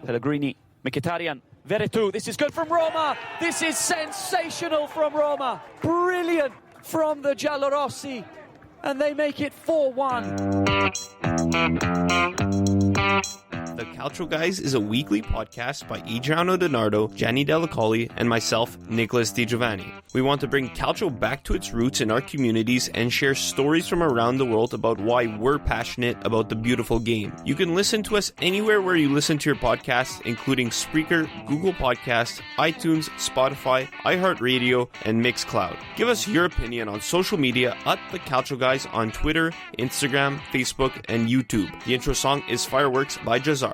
Pellegrini, Mkhitaryan, Veretout. This is good from Roma. This is sensational from Roma. Brilliant from the Giallorossi. And they make it 4-1. The Calcio Guys is a weekly podcast by Adreano Donardo, Gianni Delacoli, and myself, Nicholas Di Giovanni. We want to bring Calcio back to its roots in our communities and share stories from around the world about why we're passionate about the beautiful game. You can listen to us anywhere where you listen to your podcasts, including Spreaker, Google Podcasts, iTunes, Spotify, iHeart Radio, and Mixcloud. Give us your opinion on social media at The Calcio Guys on Twitter, Instagram, Facebook, and YouTube. The intro song is Fireworks by Jazar.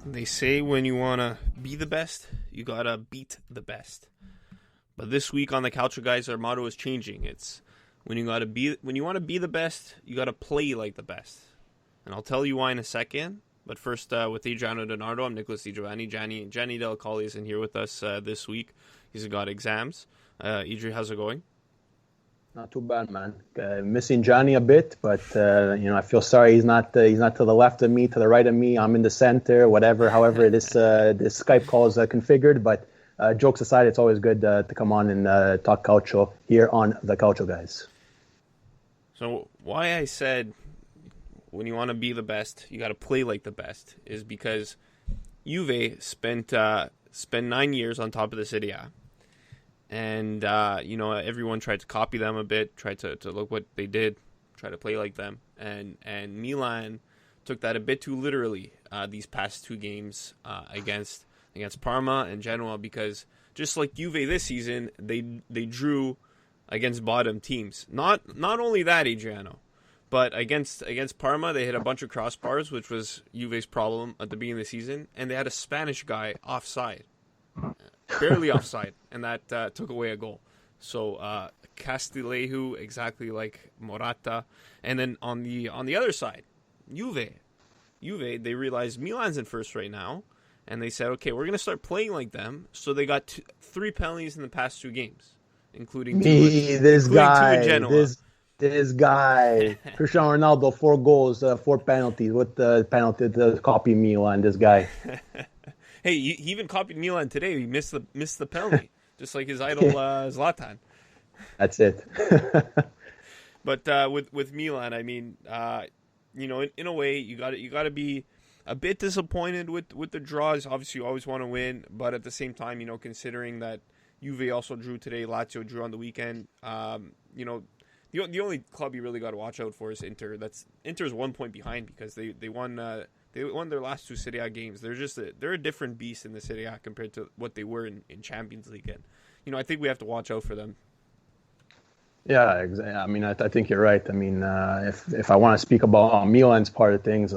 They say when you want to be the best, you got to beat the best. But this week on the Calcio Guys, our motto is changing. It's when you want to be the best, you got to play like the best. And I'll tell you why in a second. But first, with Adriano Donardo, I'm Nicholas Di Giovanni. Gianni Delacoli isn't here with us this week. He's got exams. Adri, how's it going? Not too bad, man. Missing Johnny a bit, but I feel sorry he's not to the left of me, to the right of me. I'm in the center, however this Skype call is configured. But jokes aside, it's always good to come on and talk Calcio here on the Calcio Guys. So why I said when you want to be the best, you got to play like the best is because Juve spent 9 years on top of the Serie A. And, everyone tried to copy them a bit, tried to look what they did, try to play like them. And Milan took that a bit too literally these past two games against Parma and Genoa, because just like Juve this season, they drew against bottom teams. Not only that, Adriano, but against Parma, they hit a bunch of crossbars, which was Juve's problem at the beginning of the season, and they had a Spanish guy offside. Barely offside, and that took away a goal. So Castillejo, exactly like Morata, and then on the other side, Juve, they realized Milan's in first right now, and they said, okay, we're gonna start playing like them. So they got 3 penalties in the past 2 games, including two in Genoa. This guy, Cristiano Ronaldo, 4 goals, 4 penalties. What the penalty to copy Milan? This guy. Hey, he even copied Milan today. He missed the penalty, just like his idol Zlatan. That's it. But with Milan, I mean, in a way, you got to be a bit disappointed with the draws. Obviously, you always want to win, but at the same time, considering that Juve also drew today, Lazio drew on the weekend. The only club you really got to watch out for is Inter. Inter's 1 point behind because they won. They won their last 2 Serie A games. They're a different beast in the Serie A compared to what they were in Champions League. And, I think we have to watch out for them. Yeah, exactly. I mean, I think you're right. I mean, if I want to speak about Milan's part of things,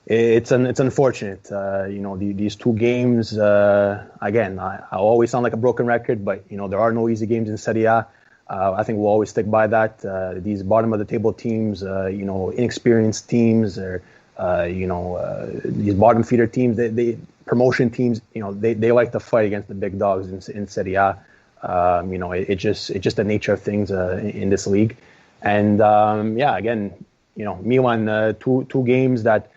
it's unfortunate. These 2 games, again, I always sound like a broken record, but, there are no easy games in Serie A. I think we'll always stick by that. These bottom of the table teams, inexperienced teams, or these bottom feeder teams, they promotion teams, they like to fight against the big dogs in Serie A. It's just the nature of things in this league. And again, Milan, 2 games that,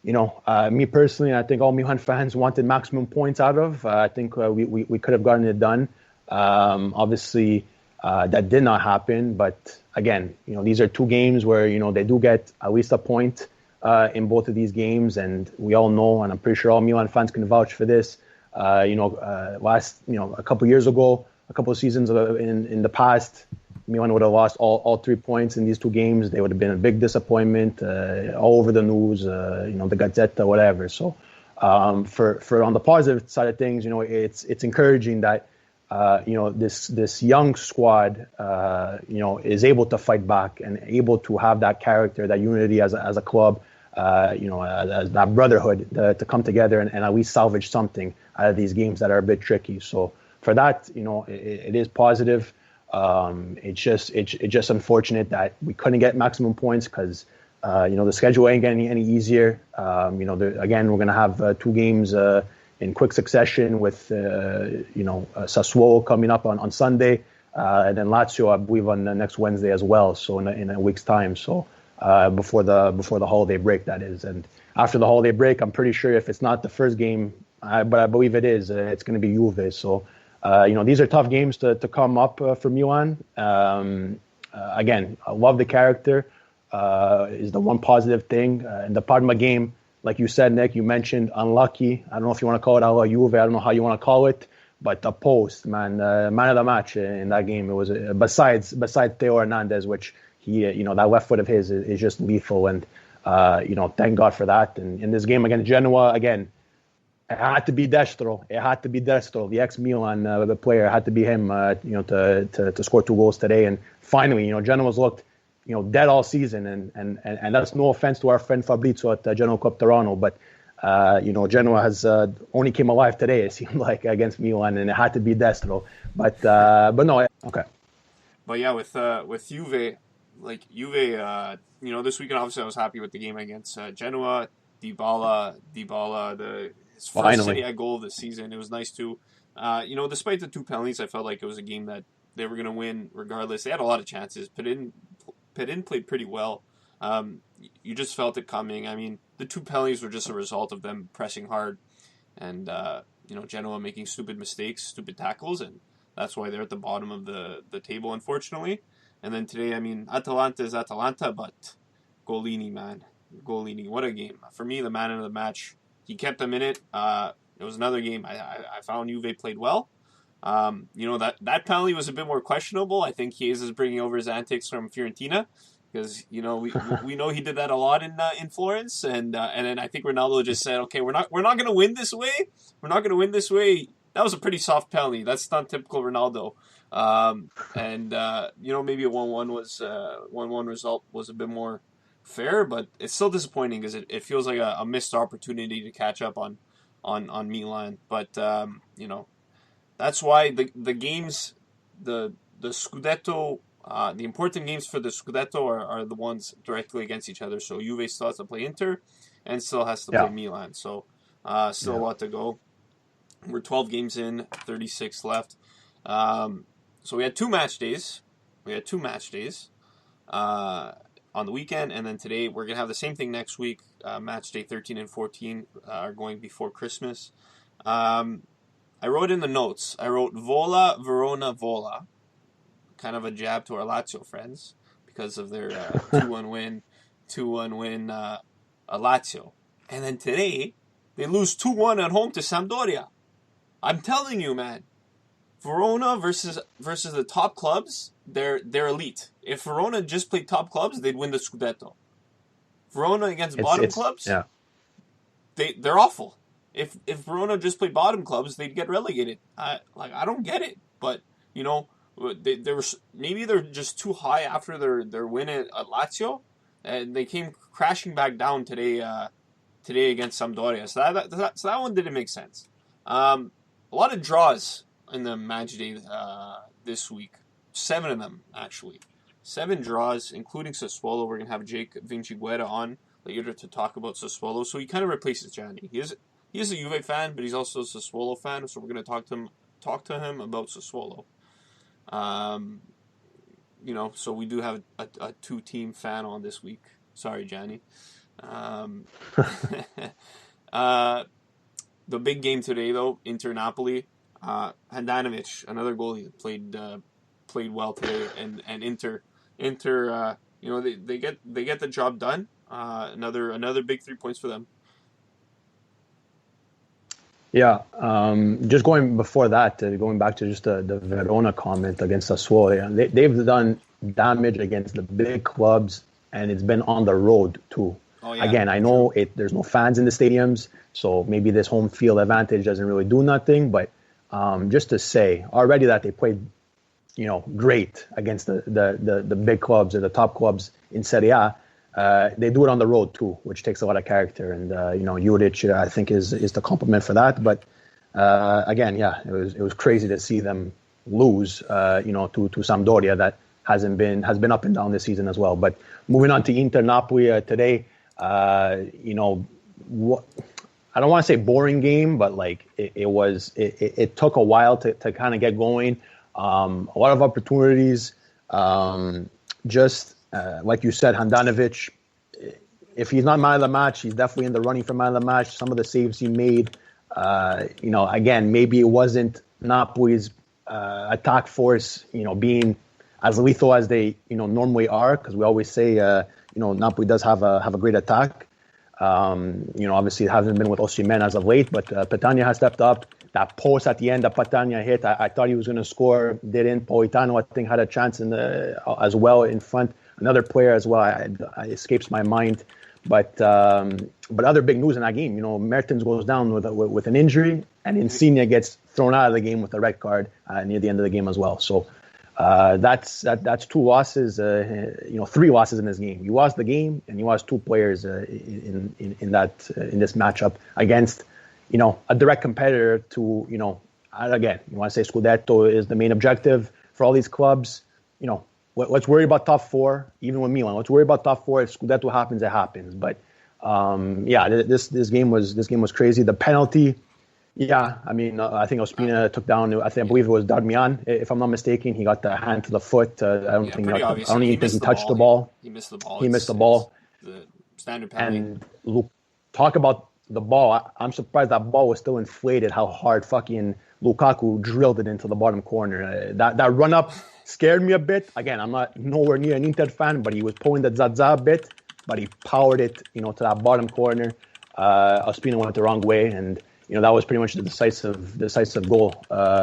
me personally, I think all Milan fans wanted maximum points out of. I think we could have gotten it done. Obviously, that did not happen. But again, these are 2 games where they do get at least a point in both of these games, and we all know, and I'm pretty sure all Milan fans can vouch for this. A couple years ago, a couple of seasons in the past, Milan would have lost all 3 points in these 2 games. They would have been a big disappointment, all over the news, the Gazzetta, whatever. So, for on the positive side of things, it's encouraging that this young squad, is able to fight back and able to have that character, that unity as a club, as that brotherhood to come together and at least salvage something out of these games that are a bit tricky. So for that, it is positive. It's just unfortunate that we couldn't get maximum points because, The schedule ain't getting any easier. Again, we're going to have 2 games in quick succession with, Sassuolo coming up on Sunday, and then Lazio, I believe, on next Wednesday as well. So in a week's time. So before the holiday break, that is. And after the holiday break, I'm pretty sure if it's not the first game, but I believe it is, it's going to be Juve. So, these are tough games to come up for Milan. Again, I love the character. Is the one positive thing. In the Parma game, like you said, Nick, you mentioned unlucky. I don't know if you want to call it alla Juve. I don't know how you want to call it. But the post, man of the match in that game. It was besides Theo Hernandez, which he, that left foot of his is just lethal. And, thank God for that. And in this game against Genoa, again, it had to be Destro. The ex-Milan player, had to be him, to score 2 goals today. And finally, Genoa's looked, dead all season. And that's no offense to our friend Fabrizio at Genoa Club Tirano, but Genoa has only came alive today, it seemed like, against Milan, and it had to be Destro. But no, okay. But yeah, with Juve, this weekend obviously I was happy with the game against Genoa. Dybala, his first Serie A goal of the season. It was nice too. Despite the 2 penalties, I felt like it was a game that they were going to win regardless. They had a lot of chances. Pedin played pretty well. You just felt it coming. I mean, the 2 penalties were just a result of them pressing hard and, Genoa making stupid mistakes, stupid tackles, and that's why they're at the bottom of the table, unfortunately. And then today, I mean, Atalanta is Atalanta, but Golini, man. Golini, what a game. For me, the man of the match. He kept them in it. It was another game. I found Juve played well. That penalty was a bit more questionable. I think Chiesa is bringing over his antics from Fiorentina because we know he did that a lot in Florence, and then I think Ronaldo just said, okay, we're not going to win this way. We're not going to win this way. That was a pretty soft penalty. That's not typical Ronaldo. Maybe a 1-1 was 1-1 result was a bit more fair, but it's still disappointing because it feels like a missed opportunity to catch up on Milan. But that's why the games, the Scudetto, the important games for the Scudetto are the ones directly against each other. So Juve still has to play Inter and still has to play Milan. So a lot to go. We're 12 games in, 36 left. So we had 2 match days. On the weekend, and then today we're going to have the same thing next week. Match day 13 and 14 are going before Christmas. I wrote in the notes, Vola, Verona, Vola. Kind of a jab to our Lazio friends because of their 2-1 win Lazio. And then today, they lose 2-1 at home to Sampdoria. I'm telling you, man, Verona versus the top clubs, they're elite. If Verona just played top clubs, they'd win the Scudetto. Verona against bottom clubs, they're awful. If Verona just played bottom clubs, they'd get relegated. I don't get it, but they were, maybe they're just too high after their win at Lazio, and they came crashing back down today against Sampdoria. So that one didn't make sense. A lot of draws in the Matchday this week. 7 of them, actually. 7 draws, including Sassuolo. We're going to have Jake Vinciguerra on later to talk about Sassuolo. So he kind of replaces Gianni. He is a Juve fan, but he's also a Sassuolo fan. So we're going to talk to him about Sassuolo. So we do have a 2-team fan on this week. Sorry, Gianni. The big game today, though, Inter-Napoli. Handanovic, another goalie, played well today, and Inter, they get the job done. Another big 3 points for them. Yeah, just going back to just the Verona comment against Sassuolo, they've done damage against the big clubs, and it's been on the road too. Oh, yeah, again, I know there's no fans in the stadiums, so maybe this home field advantage doesn't really do nothing, but just to say already that they played, great against the big clubs or the top clubs in Serie A. They do it on the road too, which takes a lot of character. And Juric, I think, is the compliment for that. But again, it was crazy to see them lose, to Sampdoria that has been up and down this season as well. But moving on to Inter Napoli today, you know, I don't want to say boring game, but like it took a while to kind of get going. A lot of opportunities. Just like you said, Handanovic, if he's not man of the match, he's definitely in the running for man of the match. Some of the saves he made, you know, again, maybe it wasn't Napoli's attack force, you know, being as lethal as they, you know, normally are, because we always say, you know, Napoli does have a great attack. You know, obviously it hasn't been with Osimhen as of late, but Petagna has stepped up. That post at the end that Petagna hit, I thought he was going to score, didn't. Politano, I think, had a chance as well in front. Another player as well, it escapes my mind. But other big news in that game, you know, Mertens goes down with an injury, and Insigne gets thrown out of the game with a red card near the end of the game as well. So that's 2 losses, you know, 3 losses in this game. You lost the game, and you lost 2 players in this matchup against, you know, a direct competitor to, you know, again, you want to say Scudetto is the main objective for all these clubs. You know, let's worry about top 4, even with Milan. Let's worry about top 4. If Scudetto happens, it happens. But yeah, this game was crazy. The penalty, yeah, I mean, I think Ospina took down. I believe it was Darmian, if I'm not mistaken. He got the hand to the foot. I don't even think he touched the ball. He missed the ball. He missed the ball. The standard penalty. And look, talk about the ball. I'm surprised that ball was still inflated. How hard fucking Lukaku drilled it into the bottom corner. That run up scared me a bit. Again, I'm not nowhere near an Inter fan, but he was pulling the Zaza a bit, but he powered it, you know, to that bottom corner. Ospina went the wrong way, and you know that was pretty much the decisive goal,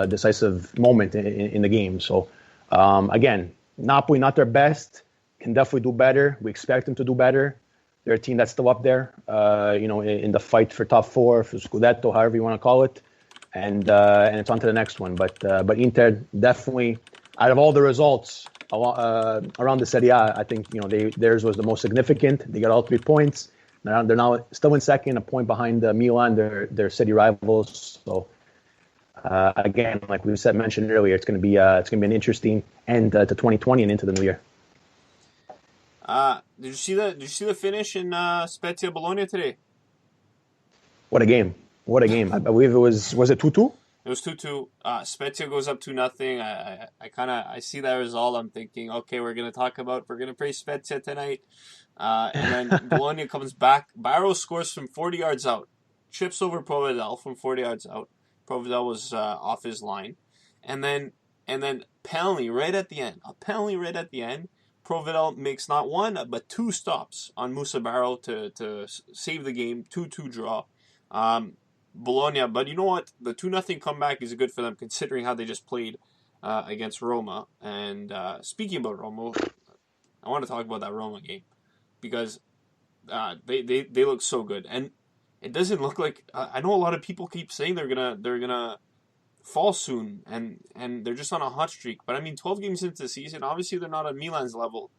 decisive moment in the game. So again, Napoli not their best, can definitely do better. We expect them to do better. They're a team that's still up there, you know, in the fight for top 4, for Scudetto, however you want to call it, and it's on to the next one. But Inter definitely, out of all the results around the Serie A, I think, you know, theirs was the most significant. They got all 3 points. They're now still in second, a point behind Milan, their city rivals. So again, like we mentioned earlier, it's going to be an interesting end to 2020 and into the new year. Did you see the finish in Spezia Bologna today? What a game! I believe it was it 2-2? It was 2-2. Spezia goes up 2-0. I see that result. I'm thinking, okay, we're gonna praise Spezia tonight. And then Bologna comes back. Barrow scores from 40 yards out, chips over Provedel from 40 yards out. Provedel was off his line, and then penalty right at the end. Provedel makes not 1 but 2 stops on Musa Barrow to save the game. 2-2 draw. Bologna, but you know what? The 2-0 comeback is good for them considering how they just played against Roma. And speaking about Roma, I want to talk about that Roma game because they look so good, and it doesn't look like I know a lot of people keep saying they're gonna fall soon, and they're just on a hot streak. But I mean, 12 games into the season, obviously they're not at Milan's level,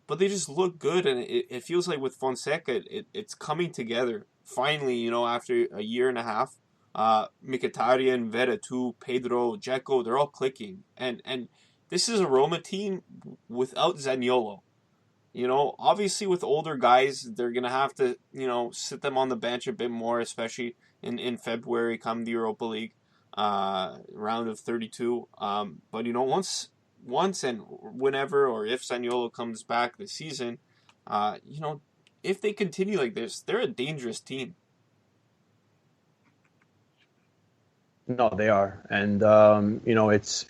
but they just look good, and it feels like with Fonseca, it's coming together finally. You know, after a year and a half, Mkhitaryan, Veretout, Pedro, Dzeko, they're all clicking, and this is a Roma team without Zaniolo. You know, obviously with older guys, they're going to have to, you know, sit them on the bench a bit more, especially in February come the Europa League round of 32. But, you know, once and whenever or if Zaniolo comes back this season, you know, if they continue like this, they're a dangerous team. No, they are. And, you know, it's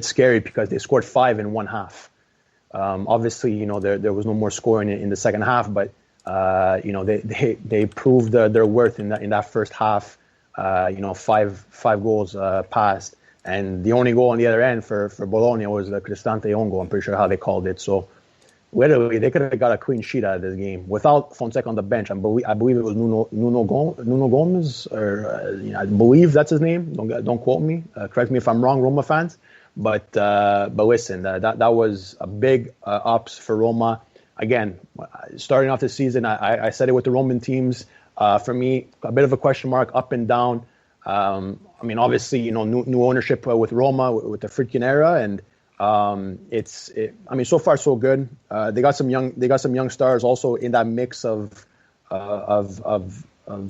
scary because they scored 5 in one half. Obviously, you know, there was no more scoring in the second half, but you know, they proved their worth in that first half. You know, five goals passed, and the only goal on the other end for Bologna was the Cristante own goal. I'm pretty sure how they called it. So literally, they could have got a clean sheet out of this game without Fonseca on the bench. I believe it was Nuno Gomes, or you know, I believe that's his name. Don't quote me. Correct me if I'm wrong, Roma fans. But listen, that was a big ups for Roma. Again, starting off the season, I said it with the Roman teams. For me, a bit of a question mark, up and down. I mean, obviously, you know, new ownership with Roma, with the Friedkin era, and I mean, so far so good. They got some young stars also in that mix of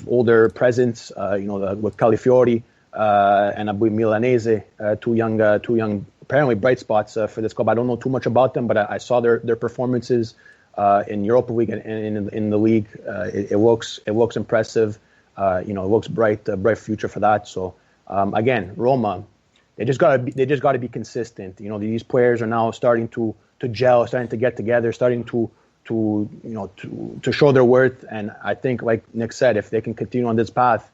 older presence. With Califiori and Abu Milanese, two young apparently bright spots for this club. I don't know too much about them, but I saw their performances in Europa League and in the league. It looks impressive. It looks bright future for that. So again, Roma, they just gotta be consistent. These players are now starting to gel, starting to get together, starting to show their worth. And I think, like Nick said, if they can continue on this path,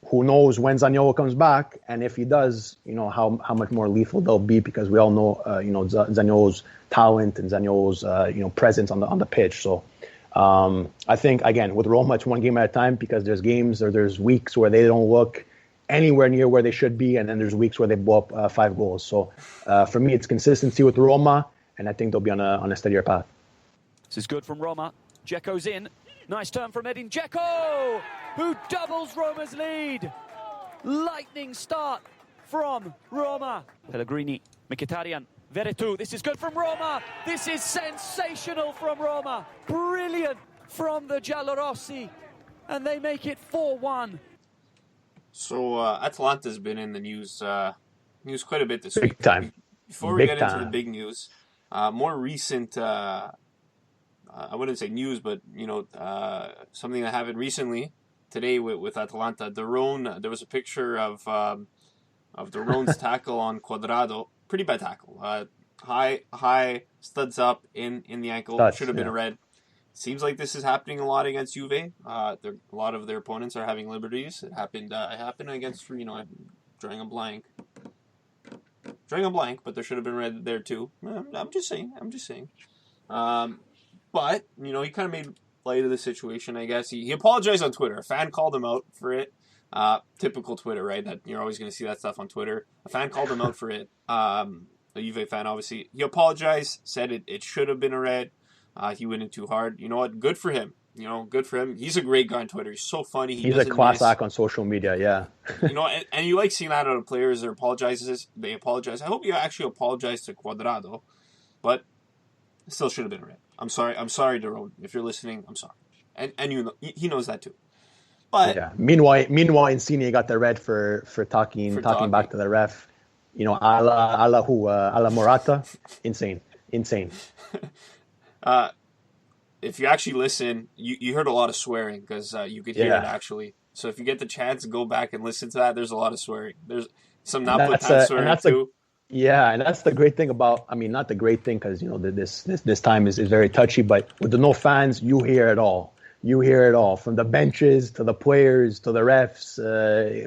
who knows when Zaniolo comes back, and if he does, how much more lethal they'll be, because we all know Zaniolo's talent and Zaniolo's presence on the pitch. So I think, again, with Roma, it's one game at a time, because there's weeks where they don't look anywhere near where they should be, and then there's weeks where they blow up 5 goals. So for me, it's consistency with Roma, and I think they'll be on a steadier path. This is good from Roma. Dzeko's in. Nice turn from Edin Dzeko, who doubles Roma's lead. Lightning start from Roma. Pellegrini, Mkhitaryan, Veretout. This is good from Roma. This is sensational from Roma. Brilliant from the Giallorossi. And they make it 4-1. So Atalanta's been in the news quite a bit this week. Big time. Before we get into the big news, more recent, I wouldn't say news, but something that happened recently today with Atalanta. There was a picture of Daron's tackle on Cuadrado. Pretty bad tackle. High studs up in the ankle. Should have been a red. Seems like this is happening a lot against Juve. A lot of their opponents are having liberties. It happened against, I'm drawing a blank, but there should have been red there too. I'm just saying. But, he kind of made light of the situation, I guess. He apologized on Twitter. A fan called him out for it. Typical Twitter, right? That you're always going to see that stuff on Twitter. A fan called him out for it. A Juve fan, obviously. He apologized, said it should have been a red. He went in too hard. You know what? Good for him. Good for him. He's a great guy on Twitter. He's so funny. He's a class act on social media, yeah. And you like seeing that out of players. They apologize. I hope you actually apologize to Cuadrado, but it still should have been a red. I'm sorry, Daron. If you're listening, I'm sorry. And he knows that too. But yeah. Meanwhile, Insigne got the red for talking back to the ref. A la Morata. Insane. If you actually listen, you heard a lot of swearing, because you could hear it actually. So if you get the chance, go back and listen to that. There's a lot of swearing. There's some Napolitan swearing too. Yeah, and that's the great thing about, not the great thing, because, this time is very touchy, but with the no fans, you hear it all. You hear it all, from the benches to the players to the refs,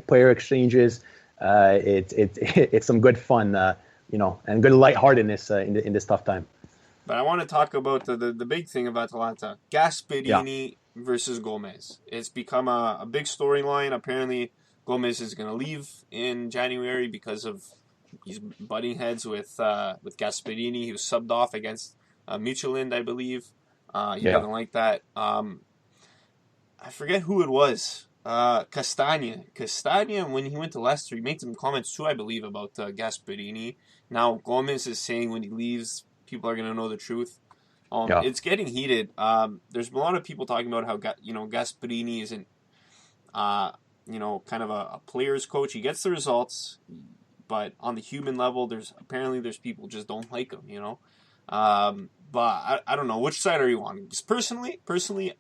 player exchanges. It's some good fun, and good lightheartedness in this tough time. But I want to talk about the big thing of Atalanta. Gasperini versus Gomez. It's become a big storyline. Apparently, Gomez is going to leave in January because of he's butting heads with Gasperini. He was subbed off against Michelin, I believe. He doesn't like that. I forget who it was. Castagna. When he went to Leicester, he made some comments too, I believe, about Gasperini. Now Gomez is saying when he leaves, people are going to know the truth. It's getting heated. There's a lot of people talking about how Gasperini isn't kind of a player's coach. He gets the results, but on the human level, there's people just don't like him, But I don't know, which side are you on? Because personally,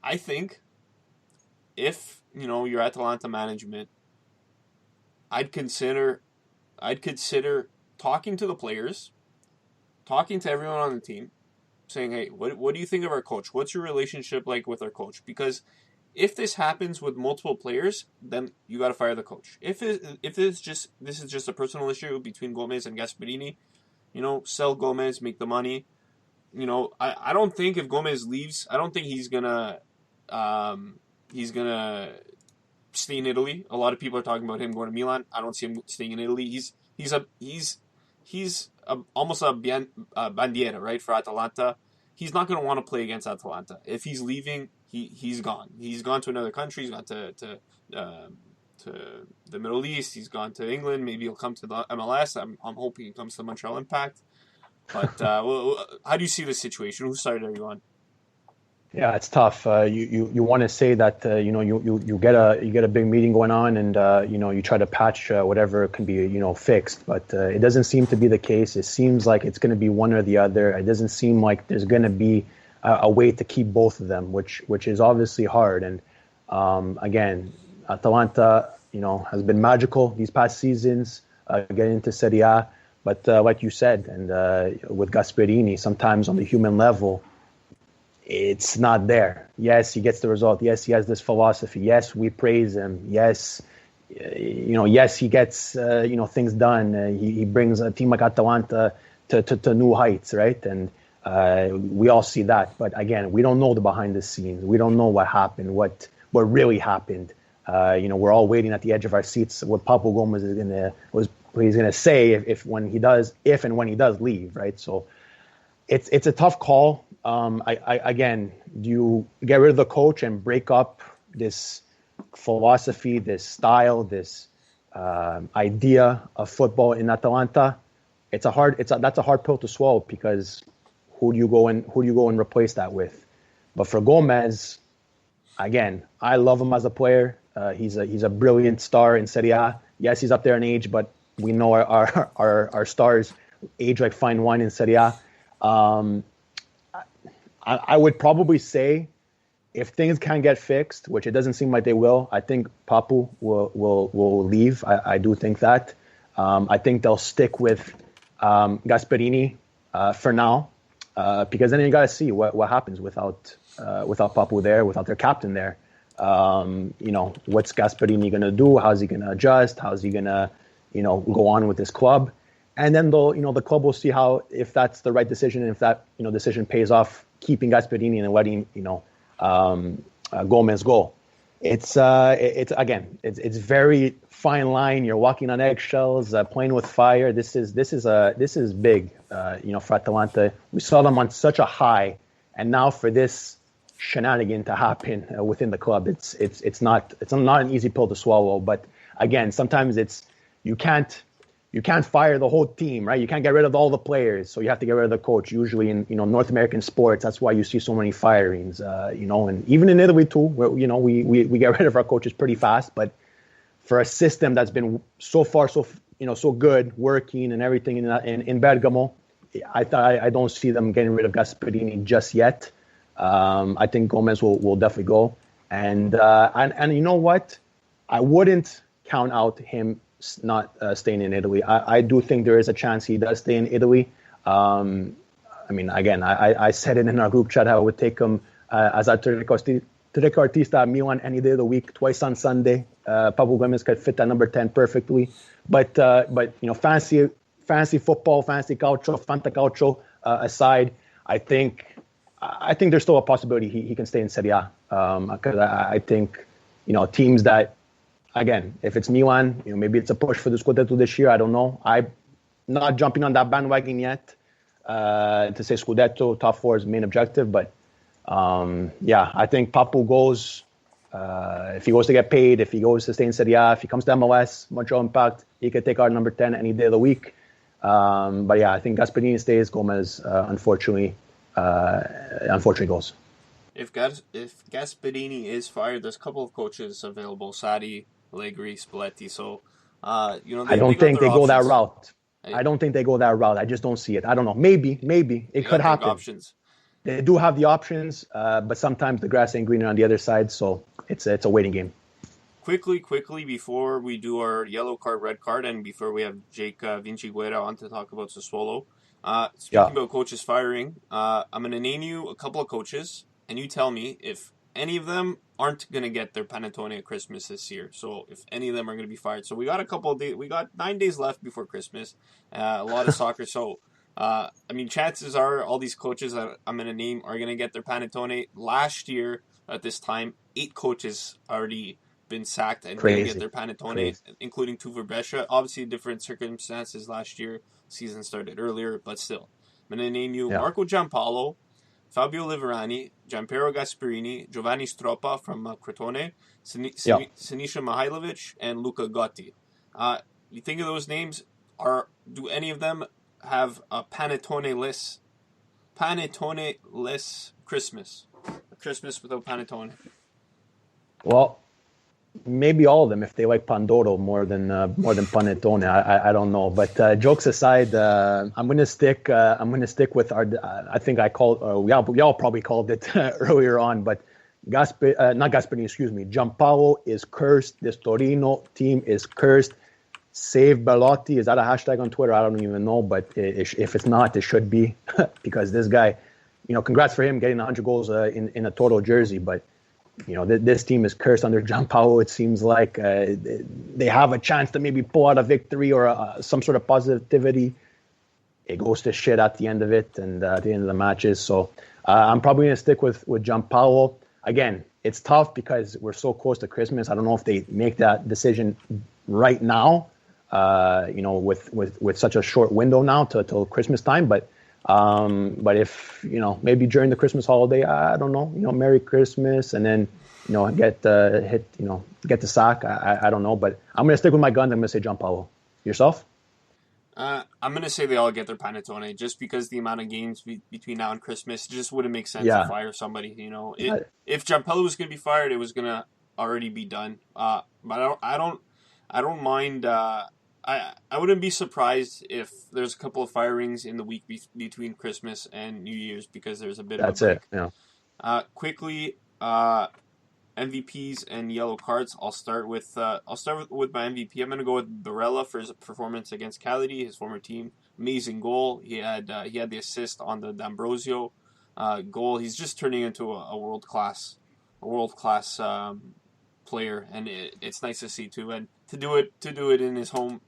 I think if you're Atalanta management, I'd consider talking to the players, talking to everyone on the team, saying, hey, what do you think of our coach? What's your relationship like with our coach? Because if this happens with multiple players, then you got to fire the coach. If this is just a personal issue between Gomez and Gasperini, sell Gomez, make the money. I don't think if Gomez leaves, I don't think he's gonna stay in Italy. A lot of people are talking about him going to Milan. I don't see him staying in Italy. He's almost a bandiera, right, for Atalanta. He's not going to want to play against Atalanta. If he's leaving, he's gone. He's gone to another country. He's gone to to the Middle East. He's gone to England. Maybe he'll come to the MLS. I'm hoping he comes to Montreal Impact. But how do you see the situation? Whose side are you on? Yeah, it's tough. You want to say that you get a big meeting going on, and you try to patch whatever can be fixed, but it doesn't seem to be the case. It seems like it's going to be one or the other. It doesn't seem like there's going to be a way to keep both of them, which is obviously hard. And again, Atalanta has been magical these past seasons getting into Serie A, but like you said, and with Gasperini, sometimes on the human level, it's not there. Yes, he gets the result. Yes, he has this philosophy. Yes, we praise him. Yes, yes, he gets things done. He brings a team like Atalanta to new heights, right? And we all see that. But again, we don't know the behind the scenes. We don't know what happened, what really happened. We're all waiting at the edge of our seats what Papu Gomez is gonna say if and when he does leave, right? So it's a tough call. Again, do you get rid of the coach and break up this philosophy, this style, this idea of football in Atalanta? That's a hard pill to swallow, because who do you go and replace that with? But for Gomez, again, I love him as a player. He's a brilliant star in Serie A. Yes, he's up there in age, but we know our stars age like fine wine in Serie A. I would probably say, if things can get fixed, which it doesn't seem like they will, I think Papu will leave. I do think that. I think they'll stick with Gasperini for now, because then you got to see what happens without Papu there, without their captain there. What's Gasperini going to do? How's he going to adjust? How's he going to go on with this club? And then the club will see if that's the right decision, and if that decision pays off, keeping Gasperini and letting Gomez go. It's very fine line. You're walking on eggshells, playing with fire. This is big, for Atalanta. We saw them on such a high, and now for this shenanigan to happen within the club, it's not an easy pill to swallow. But again, sometimes you can't fire the whole team, right? You can't get rid of all the players, so you have to get rid of the coach. Usually in North American sports, that's why you see so many firings. And even in Italy too, where we get rid of our coaches pretty fast. But for a system that's been so far so good, working and everything in Bergamo, I don't see them getting rid of Gasperini just yet. I think Gomez will definitely go, and you know what? I wouldn't count out him not staying in Italy. I do think there is a chance he does stay in Italy. Again, I said it in our group chat how I would take him as a trequartista at Milan any day of the week, twice on Sunday. Papu Gomez could fit that number 10 perfectly. But fancy football, fancy calcio, fantacalcio aside, I think there's still a possibility he can stay in Serie A. Because I think teams that, again, if it's Milan, maybe it's a push for the Scudetto this year. I don't know. I'm not jumping on that bandwagon yet to say Scudetto, top four is main objective. But I think Papu goes. If he goes to get paid, if he goes to stay in Serie A, if he comes to MLS, Montreal Impact, he could take our number 10 any day of the week. I think Gasperini stays. Gomez, unfortunately goes. If Gasperini is fired, there's a couple of coaches available: Sarri, Allegri, Spalletti. So, I don't think they go that route. I don't think they go that route. I just don't see it. I don't know. Maybe it could happen. Options. They do have the options, but sometimes the grass ain't greener on the other side. So it's a waiting game. Quickly, before we do our yellow card, red card, and before we have Jake Vinciguerra on to talk about Sassuolo. Speaking about coaches firing, I'm going to name you a couple of coaches, and you tell me if any of them aren't going to get their panettone at Christmas this year. So if any of them are going to be fired. So we got a couple of days. We got 9 days left before Christmas. A lot of soccer. So, chances are all these coaches that I'm going to name are going to get their panettone. Last year at this time, 8 coaches already been sacked and going to get their panettone, including Tuver Brescia. Obviously, different circumstances last year. Season started earlier, but still. I'm going to name you Marco Giampaolo, Fabio Liverani, Gianpiero Gasperini, Giovanni Stroppa from Crotone, Yeah. Sinisa Mihailovic, and Luca Gotti. You think of those names? Do any of them have a panettone-less Christmas? A Christmas without panettone. Well, maybe all of them if they like Pandoro more than panettone. I don't know, but jokes aside, I'm gonna stick with our. I think I called. We all probably called it earlier on, but not Gasperini. Excuse me. Giampaolo is cursed. This Torino team is cursed. Save Bellotti. Is that a hashtag on Twitter? I don't even know, but if it's not, it should be because this guy. Congrats for him getting 100 goals in a total jersey, but. This team is cursed under Giampaolo. It seems like they have a chance to maybe pull out a victory or some sort of positivity. It goes to shit at the end of it and at the end of the matches. So I'm probably going to stick with Giampaolo. Again, it's tough because we're so close to Christmas. I don't know if they make that decision right now, with such a short window now till Christmas time. But if maybe during the Christmas holiday, I don't know, Merry Christmas, and then get the sack. I don't know, but I'm gonna stick with my gun. I'm gonna say Giampaolo. Yourself? I'm gonna say they all get their panettone just because the amount of games between now and Christmas just wouldn't make sense to fire somebody. If Giampaolo was gonna be fired, it was gonna already be done. But I don't mind. I wouldn't be surprised if there's a couple of firings in the week between Christmas and New Year's because there's a bit of a break. That's it, yeah. Quickly, MVPs and yellow cards. I'll start with my MVP. I'm going to go with Barella for his performance against Cagliari, his former team. Amazing goal. He had the assist on the D'Ambrosio goal. He's just turning into a world class player, and it's nice to see too. And to do it in his home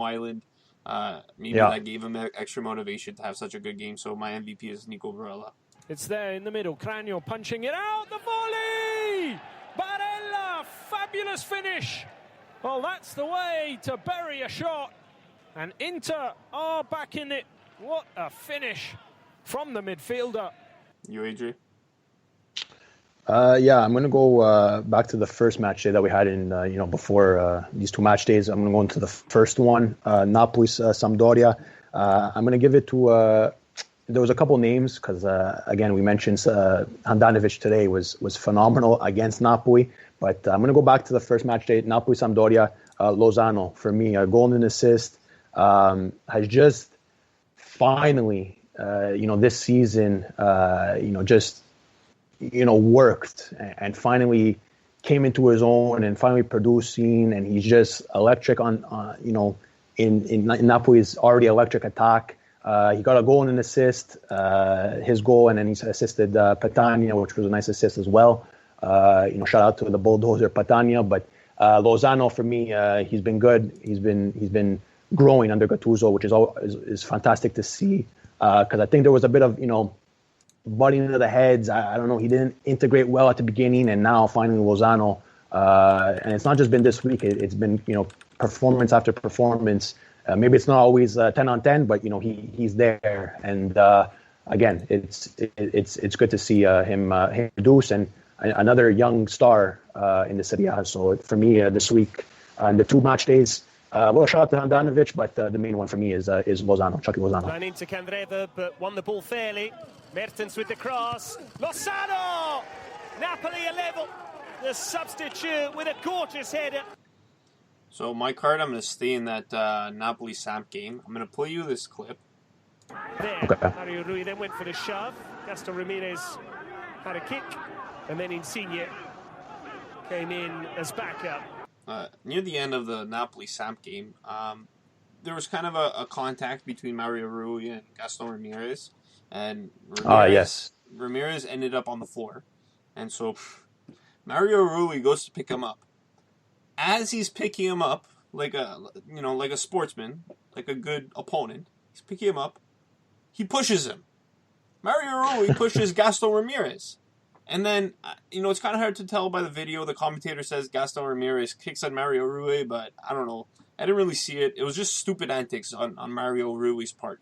island, that gave him extra motivation to have such a good game. So my MVP is Nico Barella. It's there in the middle. Cranio punching it out. The volley! Barella! Fabulous finish. Well, that's the way to bury a shot. And Inter are back in it. What a finish from the midfielder. You, Adri? I'm going to go back to the first match day that we had in, before these two match days. I'm going to go into the first one, Napoli-Sampdoria. I'm going to give it to, there was a couple names because, again, we mentioned Handanovic today was phenomenal against Napoli. But I'm going to go back to the first match day, Napoli-Sampdoria. Lozano, for me, a goal and an assist, has just finally, this season, worked and finally came into his own and finally producing, and he's just electric in Napoli's already electric attack. He got a goal and an assist, his goal, and then he's assisted Petagna, which was a nice assist as well. Shout out to the bulldozer Petagna, but Lozano for me, he's been good. He's been growing under Gattuso, which is fantastic to see. Because I think there was a bit of butting into the heads. I don't know. He didn't integrate well at the beginning, and now finally Lozano. And it's not just been this week. It's been performance after performance. Maybe it's not always 10 on 10, but he's there. And again, it's good to see him produce, and another young star in the Serie A. So for me this week and the two match days. Shout out to Handanovic, but the main one for me is Lozano, Chucky Lozano. Ran into Candreva, but won the ball fairly. Mertens with the cross. Lozano! Napoli a level. The substitute with a gorgeous header. So my card, I'm going to stay in that Napoli-Samp game. I'm going to play you this clip. There, okay. Mario Rui then went for the shove. Gaston Ramirez had a kick, and then Insigne came in as backup. Near the end of the Napoli-Samp game, there was kind of a contact between Mario Rui and Gaston Ramirez. And Ramirez ended up on the floor. And so Mario Rui goes to pick him up. As he's picking him up, like a sportsman, like a good opponent, he's picking him up. He pushes him. Mario Rui pushes Gaston Ramirez. And then, it's kind of hard to tell by the video. The commentator says Gaston Ramirez kicks on Mario Rui, but I don't know. I didn't really see it. It was just stupid antics on Mario Rui's part,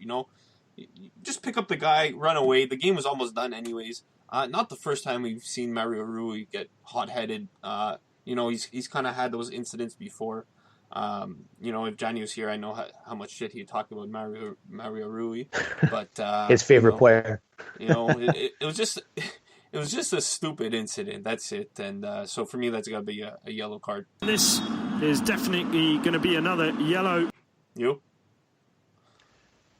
just pick up the guy, run away. The game was almost done anyways. Not the first time we've seen Mario Rui get hot-headed. He's kind of had those incidents before. If Johnny was here, I know how much shit he talked about Mario Rui, but his favorite player. It was just a stupid incident. That's it. And so for me, that's got to be a yellow card. This is definitely going to be another yellow. You?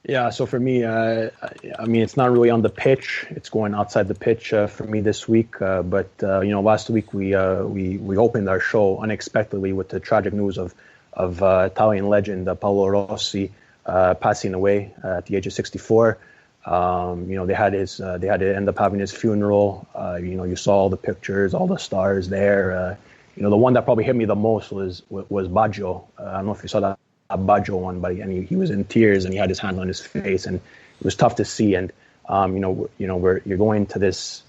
Yeah, so for me, it's not really on the pitch. It's going outside the pitch for me this week. But last week we opened our show unexpectedly with the tragic news of Italian legend Paolo Rossi passing away at the age of 64. They had to end up having his funeral. You saw all the pictures, all the stars there. The one that probably hit me the most was Baggio. I don't know if you saw that Baggio one, but he was in tears and he had his hand on his face, and it was tough to see. And you're going to this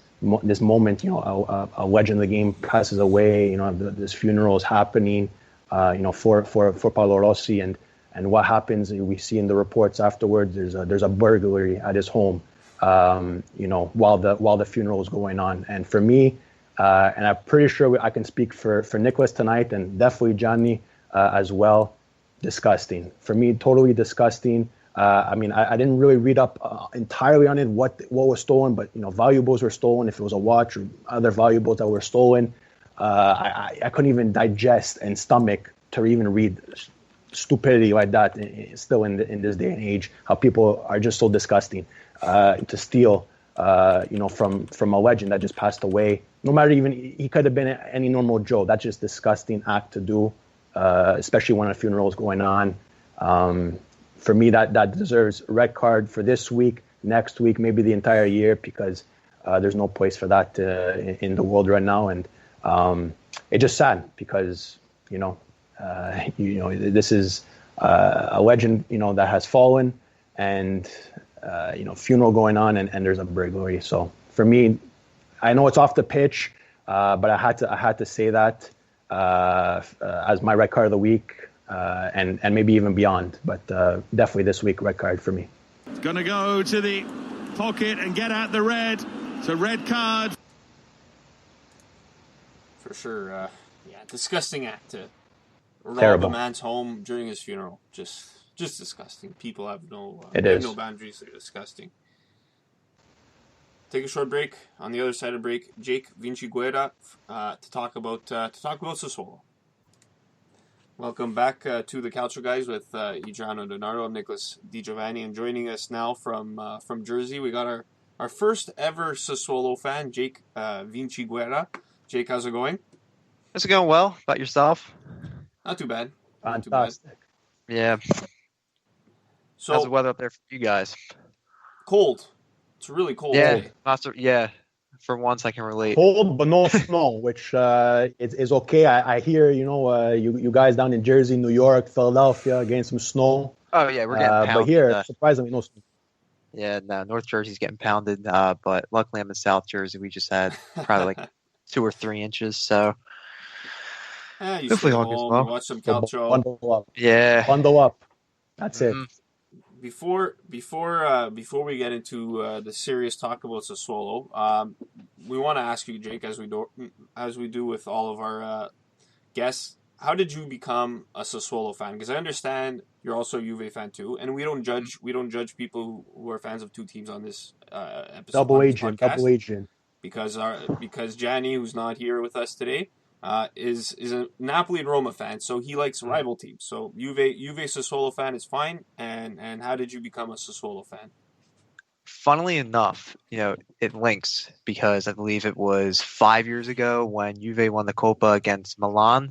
moment. A legend of the game passes away. This funeral is happening. For Paolo Rossi, and what happens? We see in the reports afterwards. There's a burglary at his home. While the funeral is going on. And for me, and I'm pretty sure I can speak for Nicholas tonight, and definitely Gianni as well. Disgusting. For me, totally disgusting. I didn't really read up entirely on it, what was stolen, but valuables were stolen. If it was a watch or other valuables that were stolen, I couldn't even digest and stomach to even read stupidity like that. Still in this day and age, how people are just so disgusting to steal, from a legend that just passed away. No matter he could have been any normal Joe. That's just disgusting act to do. Especially when a funeral is going on. For me, that deserves a red card for this week, next week, maybe the entire year, because there's no place for that in the world right now. And it's just sad because this is a legend that has fallen, and funeral going on, and there's a burglary. So for me, I know it's off the pitch, but I had to say that. As my red card of the week, and maybe even beyond, but definitely this week, red card for me. It's going to go to the pocket and get out the red. It's a red card. For sure, disgusting act to rob Terrible. a man's home during his funeral. Just disgusting. People have no boundaries. They're disgusting. Take a short break. On the other side of break, Jake Vinciguerra to talk about Sassuolo. Welcome back to the Calcio guys with Adreano and Nicholas Di Giovanni, and joining us now from Jersey, we got our first ever Sassuolo fan, Jake Vinciguerra. Jake, how's it going? It's going well. About yourself? Not too bad. Fantastic. Yeah. So, how's the weather up there for you guys? Cold. It's really cold today. For once I can relate. Cold, but no snow, which is okay. I hear, you guys down in Jersey, New York, Philadelphia, getting some snow. Oh, yeah, we're getting pounded. But here, surprisingly, no snow. Yeah, no, North Jersey's getting pounded, but luckily I'm in South Jersey. We just had probably 2 or 3 inches, so you hopefully all goes well. Watch some Calcio. Bundle up. Yeah. Bundle up. That's it. Before we get into the serious talk about Sassuolo, we want to ask you, Jake, as we do with all of our guests, how did you become a Sassuolo fan? Because I understand you're also a Juve fan too, and we don't judge people who are fans of two teams on this episode. Double agent. Because Gianni, who's not here with us today, is a Napoli and Roma fan, so he likes rival teams. So Juve Sassuolo fan is fine. And how did you become a Sassuolo fan? Funnily enough, it links because I believe it was 5 years ago when Juve won the Coppa against Milan.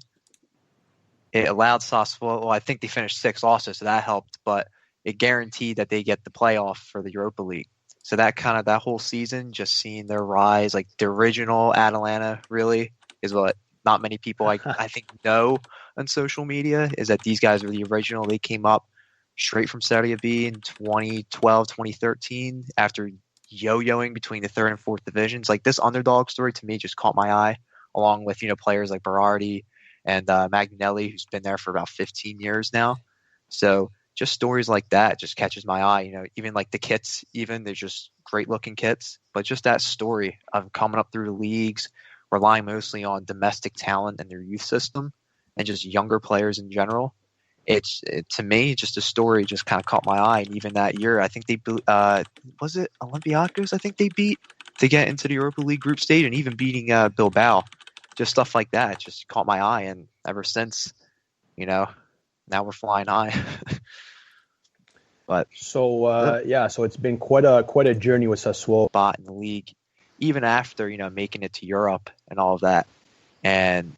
It allowed Sassuolo. Well, I think they finished 6th also, so that helped. But it guaranteed that they get the playoff for the Europa League. So that whole season, just seeing their rise, like the original Atalanta, really is what not many people I think know on social media, is that these guys were the original. They came up straight from Serie B in 2012, 2013 after yo-yoing between the 3rd and 4th divisions. Like, this underdog story to me just caught my eye, along with players like Berardi and Magnelli, who's been there for about 15 years now. So just stories like that just catches my eye. Even like the kits, even they're just great looking kits, but just that story of coming up through the leagues, relying mostly on domestic talent and their youth system, and just younger players in general. To me, just a story just kind of caught my eye. And even that year, I think they was it Olympiacos? I think they beat to get into the Europa League group stage, and even beating Bilbao. Just stuff like that just caught my eye, and ever since, now we're flying high. But so it's been quite a journey with Sassuolo. Spot in the league, even after making it to Europe and all of that, and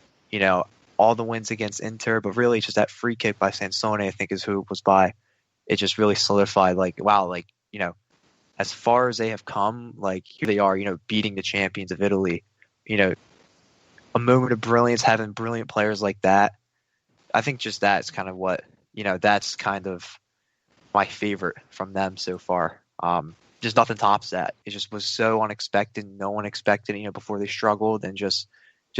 all the wins against Inter, but really just that free kick by Sansone, I think, is who it was by. It just really solidified, as far as they have come, here they are, beating the champions of Italy. A moment of brilliance, having brilliant players like that. I think just that's kind of what, that's kind of my favorite from them so far. Just nothing tops that. It just was so unexpected. No one expected, before they struggled, and just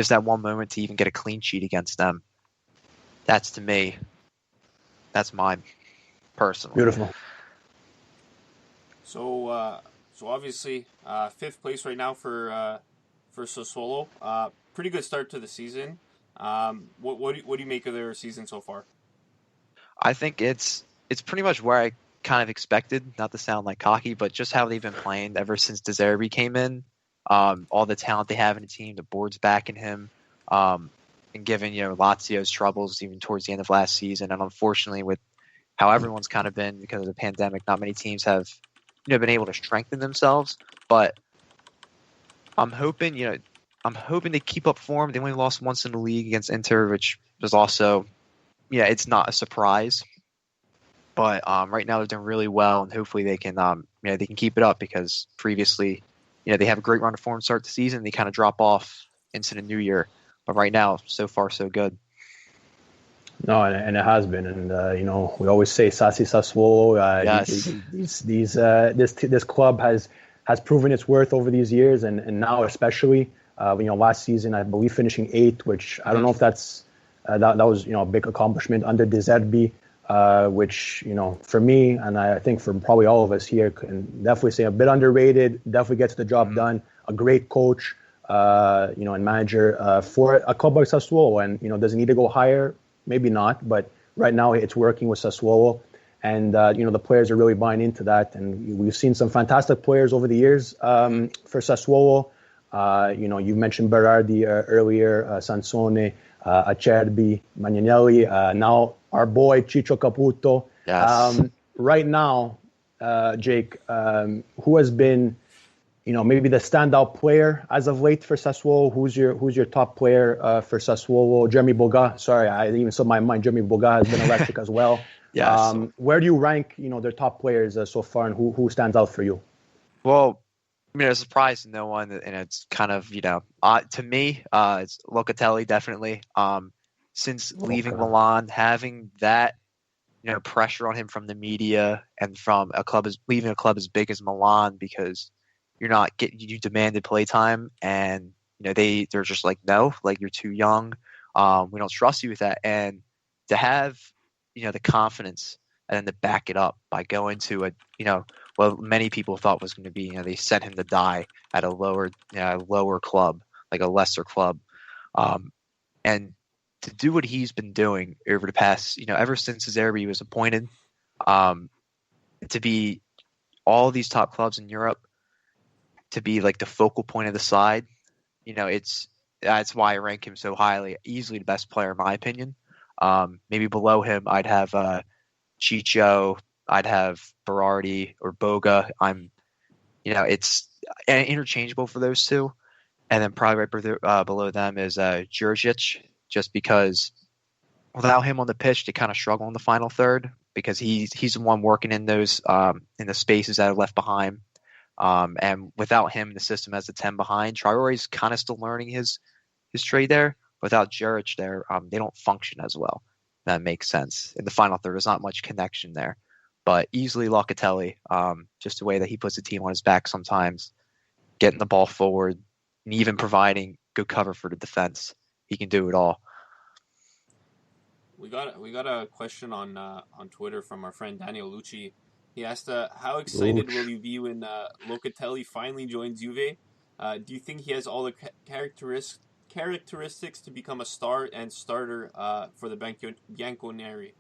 that one moment to even get a clean sheet against them. That's, to me, that's mine, personally. Beautiful. So obviously, 5th place right now for Sassuolo. Pretty good start to the season. What do you make of their season so far? I think it's pretty much where I kind of expected, not to sound like cocky, but just how they've been playing ever since De Zerbi came in. All the talent they have in the team, the board's backing him, and given Lazio's troubles even towards the end of last season, and unfortunately with how everyone's kind of been because of the pandemic, not many teams have been able to strengthen themselves. But I'm hoping they keep up form. They only lost once in the league against Inter, which was also it's not a surprise. But right now they're doing really well, and hopefully they can they can keep it up, because previously they have a great run of form to start the season. They kind of drop off into the new year. But right now, so far, so good. No, and it has been. And, we always say Sassi Sassuolo. Yes. This club has proven its worth over these years. And now especially, last season, I believe finishing 8th, which I don't know if that was, a big accomplishment under De Zerbi, which, for me, and I think for probably all of us here, can definitely say a bit underrated, definitely gets the job done, a great coach, and manager for a club like Sassuolo. And, does it need to go higher? Maybe not, but right now it's working with Sassuolo. And, the players are really buying into that. And we've seen some fantastic players over the years for Sassuolo. You mentioned Berardi earlier, Sansone, Acerbi, Magnanelli, now our boy Ciccio Caputo. Yes. Right now, Jake, who has been, maybe the standout player as of late for Sassuolo? Who's your top player for Sassuolo? Jeremy Boga. Sorry, I even saw my mind. Jeremy Boga has been electric as well. Yes. Where do you rank, their top players so far, and who stands out for you? Well, a surprise to no one, and it's kind of, to me, it's Locatelli, definitely. Since leaving Milan, having that, pressure on him from the media and from leaving a club as big as Milan, because you demanded playtime, and, they're just like, no, you're too young. We don't trust you with that. And to have, the confidence and then to back it up by going to what many people thought was going to be, they sent him to die at a lower club, like a lesser club. And to do what he's been doing over the past, ever since Zerbi was appointed, to be all these top clubs in Europe, to be like the focal point of the side, that's why I rank him so highly. Easily the best player in my opinion. Maybe below him, I'd have Ciccio, I'd have Berardi or Boga. It's interchangeable for those two. And then probably right below them is Juricic, just because without him on the pitch, they kind of struggle in the final third, because he's the one working in those in the spaces that are left behind. And without him, the system has the 10 behind. Traore's kind of still learning his trade there. Without Juric there, they don't function as well. That makes sense. In the final third, there's not much connection there. But easily Locatelli, just the way that he puts the team on his back sometimes, getting the ball forward, and even providing good cover for the defense. He can do it all. We got a question on Twitter from our friend Daniel Lucci. He asked, how excited will you be when Locatelli finally joins Juve? Do you think he has all the characteristics to become a star and starter for the Bianconeri?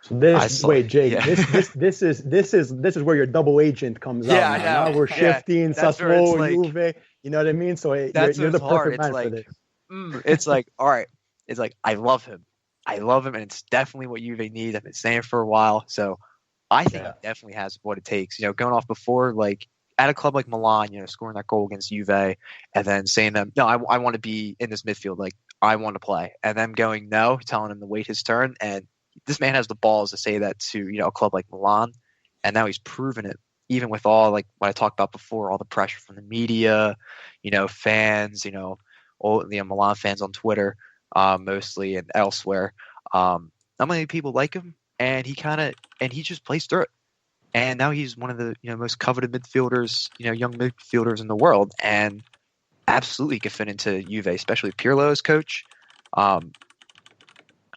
So Jake, yeah. this is where your double agent comes Yeah, out. I Now. know. Now we're shifting That's where it's Sassuolo, like- Juve. You know what I mean? So That's you're the what's hard. perfect man It's for like, this. it's like, all right. It's like, I love him, and it's definitely what Juve need. I've been saying it for a while, so I think he definitely has what it takes. You know, going off before, like at a club like Milan, you know, scoring that goal against Juve, and then saying them, no, I want to be in this midfield, like I want to play, and them going no, telling him to wait his turn, and this man has the balls to say that to, you know, a club like Milan, and now he's proven it. Even with all, like what I talked about before, all the pressure from the media, you know, fans, you know, all the Milan fans on Twitter, mostly and elsewhere. Not many people like him, and he just plays through it. And now he's one of the, you know, most coveted midfielders, you know, young midfielders in the world, and absolutely could fit into Juve, especially Pirlo's coach.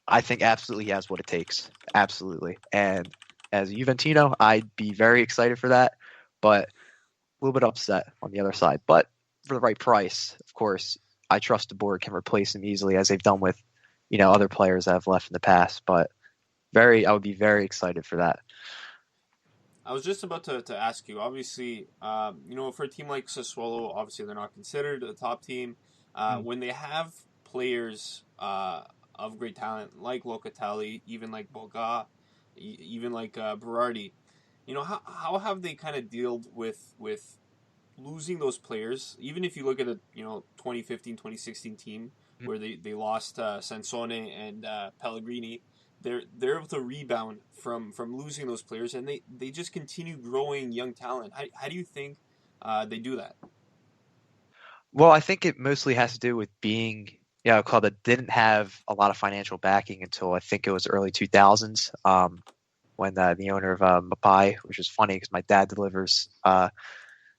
I think absolutely he has what it takes, absolutely. And as a Juventino, I'd be very excited for that, but a little bit upset on the other side. But for the right price, of course, I trust the board can replace him easily, as they've done with, you know, other players that have left in the past. But I would be very excited for that. I was just about to ask you. Obviously, you know, for a team like Sassuolo, obviously they're not considered a top team. When they have players of great talent like Locatelli, even like Boga, even like Berardi, you know, how have they kind of dealt with losing those players? Even if you look at the, you know, 2015, 2016 team where they lost Sansone and Pellegrini, they're able to rebound from losing those players, and they just continue growing young talent. How do you think they do that? Well, I think it mostly has to do with being, you know, a club that didn't have a lot of financial backing until I think it was early 2000s, when the owner of Mapai, which is funny because my dad delivers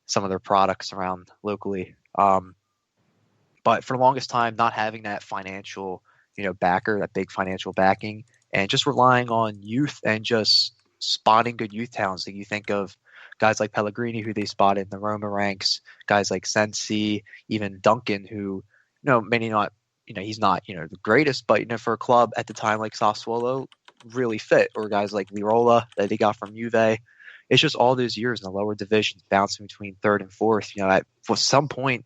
some of their products around locally. But for the longest time, not having that financial, you know, backer, that big financial backing, and just relying on youth and just spotting good youth talents. Like you think of guys like Pellegrini, who they spotted in the Roma ranks, guys like Sensi, even Duncan, who, you know, maybe not, you know, he's not, you know, the greatest, but, you know, for a club at the time like Sassuolo, really fit. Or guys like Lirola that they got from Juve. It's just all those years in the lower divisions, bouncing between third and fourth. You know, at some point,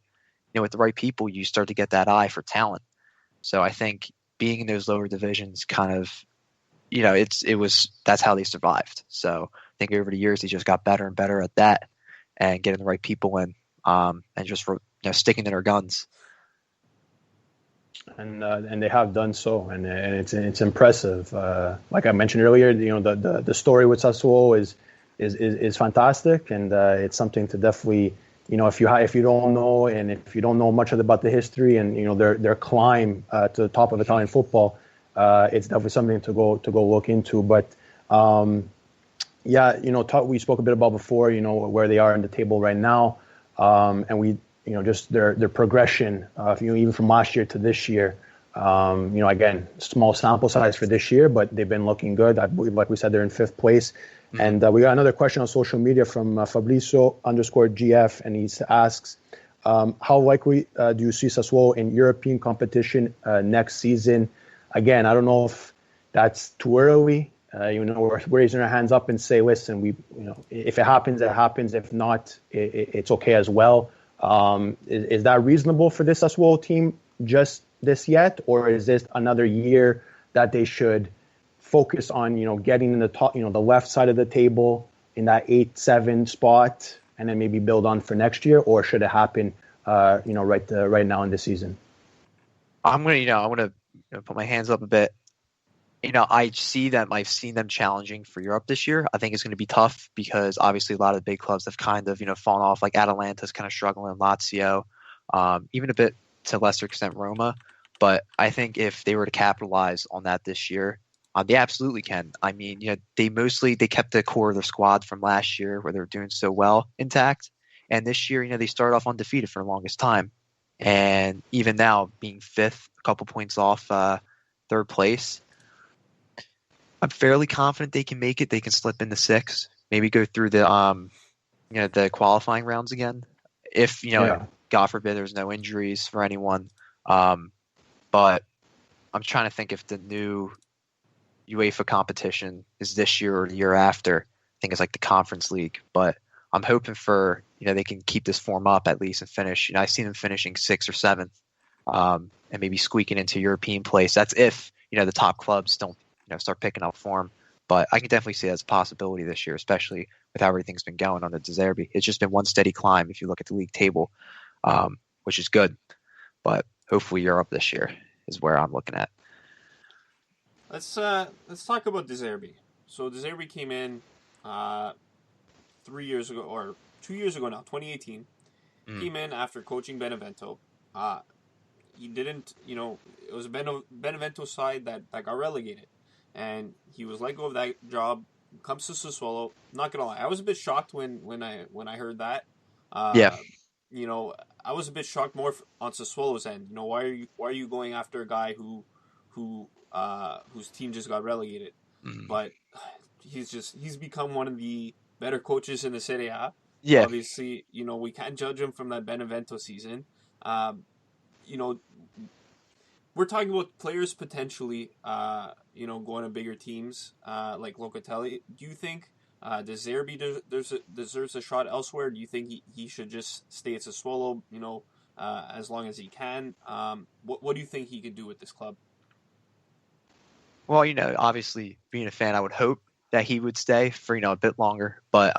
you know, with the right people, you start to get that eye for talent. So I think being in those lower divisions kind of, you know, that's how they survived. So I think over the years, they just got better and better at that and getting the right people in, and just, you know, sticking to their guns. And they have done so, and it's impressive. Like I mentioned earlier, you know, the story with Sassuolo is fantastic, and it's something to definitely, you know, if you don't know, and if you don't know much about the history and, you know, their climb to the top of Italian football, it's definitely something to go look into. But yeah, you know, we spoke a bit about before, you know, where they are in the table right now, and we, you know, just their progression, you know, even from last year to this year. You know, again, small sample size for this year, but they've been looking good. I believe, like we said, they're in 5th place. Mm-hmm. And we got another question on social media from Fabrizio_GF, and he asks, how likely do you see Sassuolo in European competition next season? Again, I don't know if that's too early. You know, we're raising our hands up and say, listen, you know, if it happens, it happens. If not, it's okay as well. Is that reasonable for this Sassuolo team just this yet, or is this another year that they should focus on, you know, getting in the top, you know, the left side of the table in that 8-7 spot, and then maybe build on for next year, or should it happen, you know, right now in the season? I'm gonna put my hands up a bit. You know, I've seen them challenging for Europe this year. I think it's going to be tough because obviously a lot of the big clubs have kind of, you know, fallen off. Like Atalanta's kind of struggling, Lazio, even a bit to lesser extent Roma. But I think if they were to capitalize on that this year, they absolutely can. I mean, you know, they kept the core of their squad from last year where they were doing so well intact. And this year, you know, they started off undefeated for the longest time. And even now, being 5th, a couple points off 3rd place, I'm fairly confident they can make it. They can slip into 6, maybe go through the qualifying rounds again. If, God forbid there's no injuries for anyone. But I'm trying to think if the new UEFA competition is this year or the year after. I think it's like the Conference League. But I'm hoping for, they can keep this form up at least and finish. I see them finishing 6th or 7th and maybe squeaking into European place. That's if, the top clubs don't, start picking up form. But I can definitely see that as a possibility this year, especially with how everything's been going under De Zerbi. It's just been one steady climb if you look at the league table, which is good. But hopefully Europe this year is where I'm looking at. Let's talk about De Zerbi. So De Zerbi came in 3 years ago, or 2 years ago now, 2018. Came in after coaching Benevento. He didn't, it was a Benevento side that got relegated. And he was let go of that job, comes to Sassuolo. Not going to lie, I was a bit shocked when I heard that. Yeah. I was a bit shocked more on Sassuolo's end. Why are you going after a guy whose team just got relegated? But he's become one of the better coaches in the Serie A. Yeah. Obviously, we can't judge him from that Benevento season. We're talking about players potentially, going to bigger teams like Locatelli. Do you think De Zerbi deserves a shot elsewhere? Do you think he should just stay at Sassuolo, as long as he can? What do you think he could do with this club? Well, obviously being a fan, I would hope that he would stay for, a bit longer. But,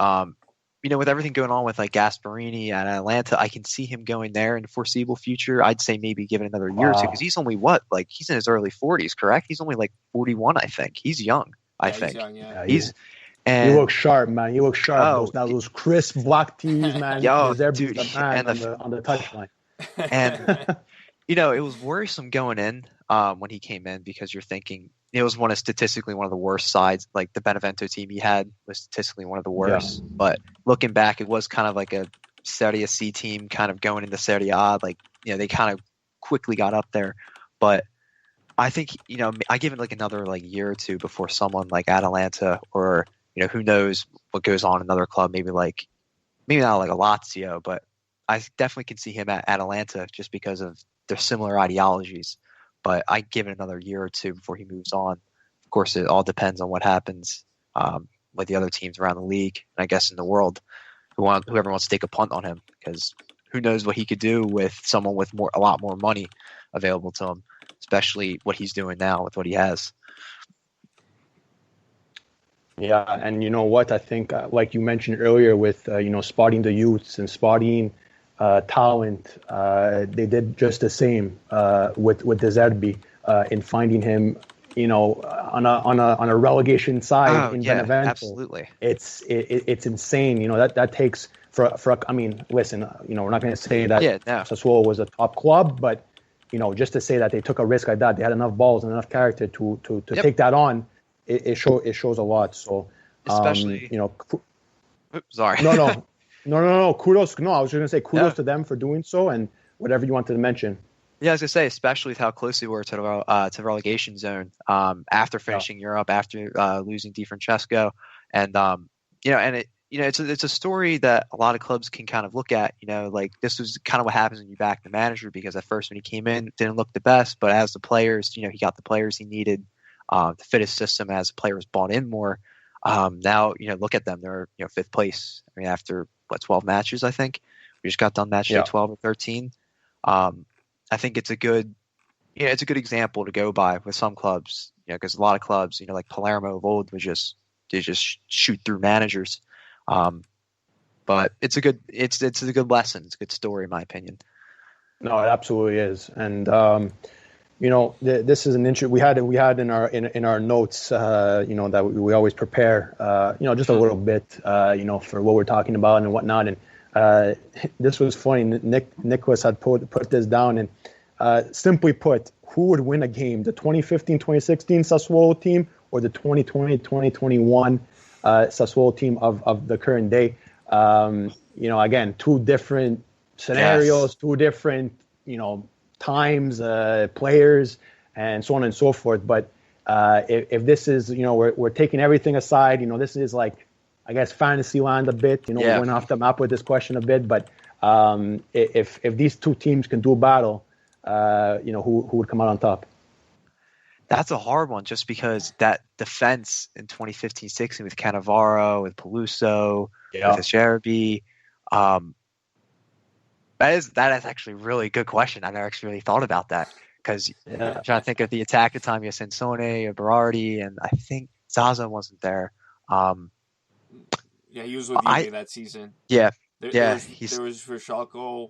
with everything going on with like Gasparini and Atalanta, I can see him going there in the foreseeable future. I'd say maybe give it another year or two because he's only he's in his early 40s, correct? He's only like 41, I think. He's young, I think. He's young, yeah. He looks sharp, man. He looks sharp. Those crisp black tees, man. Yo, dude, on the touchline. And, it was worrisome going in when he came in because you're thinking, it was statistically one of the worst sides. Like the Benevento team he had was statistically one of the worst. Yeah. But looking back, it was kind of like a Serie C team kind of going into Serie A. Like, they kind of quickly got up there. But I think, I give it like another like year or two before someone like Atalanta or, who knows what goes on in another club, maybe not like a Lazio, but I definitely can see him at Atalanta just because of their similar ideologies. But I give it another year or two before he moves on. Of course, it all depends on what happens with the other teams around the league, and I guess in the world, whoever wants to take a punt on him, because who knows what he could do with someone with a lot more money available to him, especially what he's doing now with what he has. Yeah, and you know what? I think, like you mentioned earlier, with spotting the youths and spotting talent, they did just the same with De Zerbi in finding him, on a relegation side in Benevento. Absolutely. It's insane. That takes for I mean, listen, we're not going to say that Sassuolo was a top club, but just to say that they took a risk like that, they had enough balls and enough character to take that on. It shows a lot. So especially sorry. No. Kudos. No, I was just going to say kudos to them for doing so, and whatever you wanted to mention. Yeah, I was going to say, especially with how close they were to the relegation zone after finishing Europe, after losing Di Francesco, and it's a story that a lot of clubs can kind of look at. Like this was kind of what happens when you back the manager, because at first when he came in, it didn't look the best, but as the players, he got the players he needed to fit his system. As the players bought in more, now look at them, they're 5th place. I mean, after 12 matches, I think we just got done match day 12 or 13. I think it's a good example to go by with some clubs, because a lot of clubs, like Palermo of old, they just shoot through managers. But it's a good lesson. It's a good story, in my opinion. No, it absolutely is. And this is an interest we had in our notes. That we always prepare. Just a little bit. For what we're talking about and whatnot. And this was funny. Nicholas had put this down, and simply put, who would win a game? The 2015-2016 Sassuolo team or the 2020-2021 Sassuolo team of the current day? Again, two different scenarios, two different times, players, and so on and so forth. But if this is, we're taking everything aside, this is like, I guess, fantasy land a bit. We went off the map with this question a bit, but if these two teams can do battle, who would come out on top? That's a hard one, just because that defense in 2015-16 with Cannavaro, with Peluso, with De Zerbi, that is actually a really good question. I never actually really thought about that, because I'm trying to think of the attack at the time. You had Sansone, Berardi, and I think Zaza wasn't there. Yeah, he was with Juve that season. Yeah, there was Verschalco.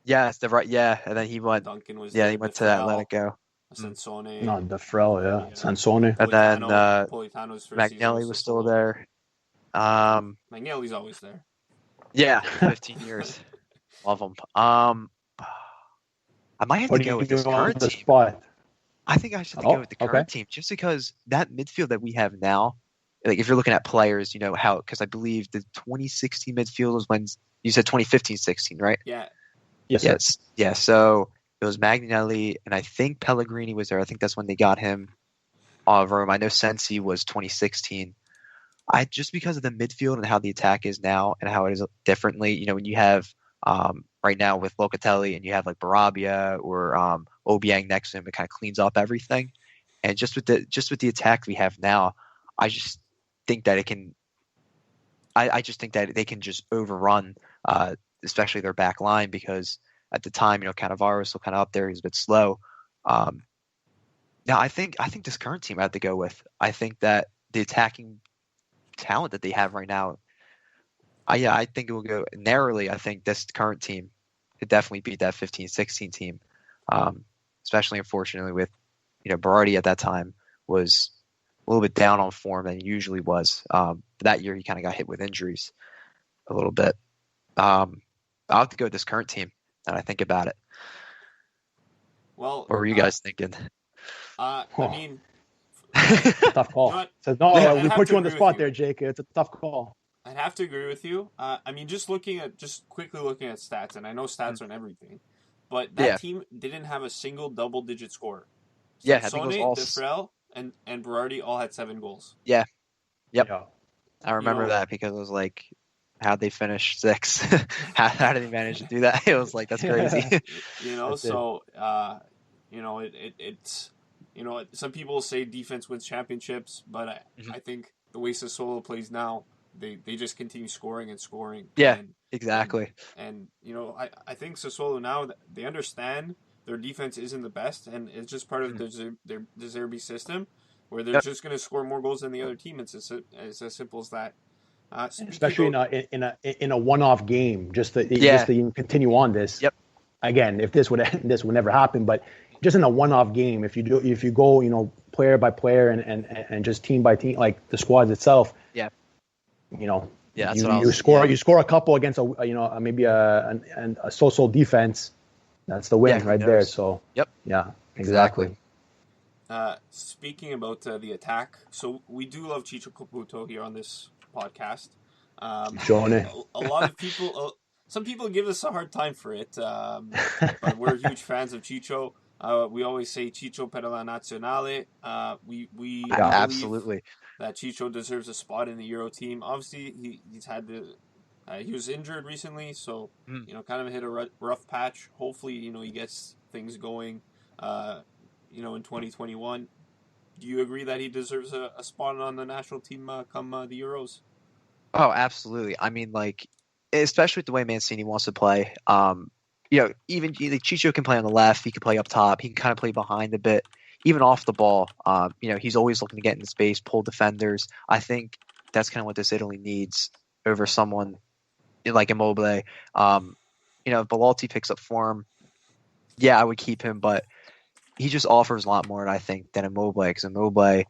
Yes, and then he went. Duncan was. Yeah, he went to Atletico. Sansone. No, Defrel, Sansone. And then Politano's Magnelli was still there. Magnelli's always there. Yeah, 15 years. Love him. I might have to go with this current team. Spot? I think I should go with the current team, just because that midfield that we have now, like if you're looking at players, because I believe the 2016 midfield was when you said 2015-16, right? Yeah. Yes. Yeah. So it was Magnelli, and I think Pellegrini was there. I think that's when they got him of Rome. I know Sensi was 2016. Just because of the midfield and how the attack is now and how it is differently, when you have right now with Locatelli and you have like Barabia or Obiang next to him, it kind of cleans up everything. And just with the attack we have now, I just think that it can. I just think that they can just overrun, especially their back line, because at the time, Cannavaro was still kind of up there. He's a bit slow. Now, I think this current team I have to go with. I think that the attacking talent that they have right now, I think it will go narrowly. I think this current team could definitely beat that 15-16 team, especially, unfortunately, with Berardi at that time was a little bit down on form than he usually was. That year, he kind of got hit with injuries a little bit. I'll have to go with this current team. And I think about it. Well, what were you guys thinking? I mean, tough call. We put you on the spot there, Jake. It's a tough call. I'd have to agree with you. I mean, just quickly looking at stats, and I know stats aren't everything, but that team didn't have a single double-digit scorer. Yeah, I think it was all Defrel and Berardi all had 7 goals. Yeah. Yep. Yeah. I remember that, because it was like, how'd they finish 6? how did they manage to do that? It was like, that's crazy. It's some people say defense wins championships, but I think the way Sassuolo plays now, they just continue scoring and scoring. Yeah, exactly. And I think Sassuolo now, they understand their defense isn't the best, and it's just part of their De Zerbi system, where they're just going to score more goals than the other team. It's as simple as that. Especially in a one-off game, just to continue on this. Yep. Again, if this would never happen, but just in a one-off game, if you go player by player and just team by team, like the squads itself. Yeah. You score a couple against maybe a so-so defense. That's the win right there. So. Yep. Yeah. Exactly. Speaking about the attack, so we do love Ciccio Caputo here on this podcast. A lot of people, some people give us a hard time for it, but we're huge fans of Ciccio. We always say Ciccio per la Nazionale. We absolutely that Ciccio deserves a spot in the Euro team. Obviously, he's had he was injured recently, so kind of hit a rough patch. Hopefully, he gets things going. In 2021. Do you agree that he deserves a spot on the national team come the Euros? Oh, absolutely. I mean, especially with the way Mancini wants to play. Even Ciccio can play on the left. He can play up top. He can kind of play behind a bit, even off the ball. He's always looking to get into space, pull defenders. I think that's kind of what this Italy needs over someone like Immobile. If Belotti picks up form, I would keep him, but he just offers a lot more, I think, than Immobile, because Immobile,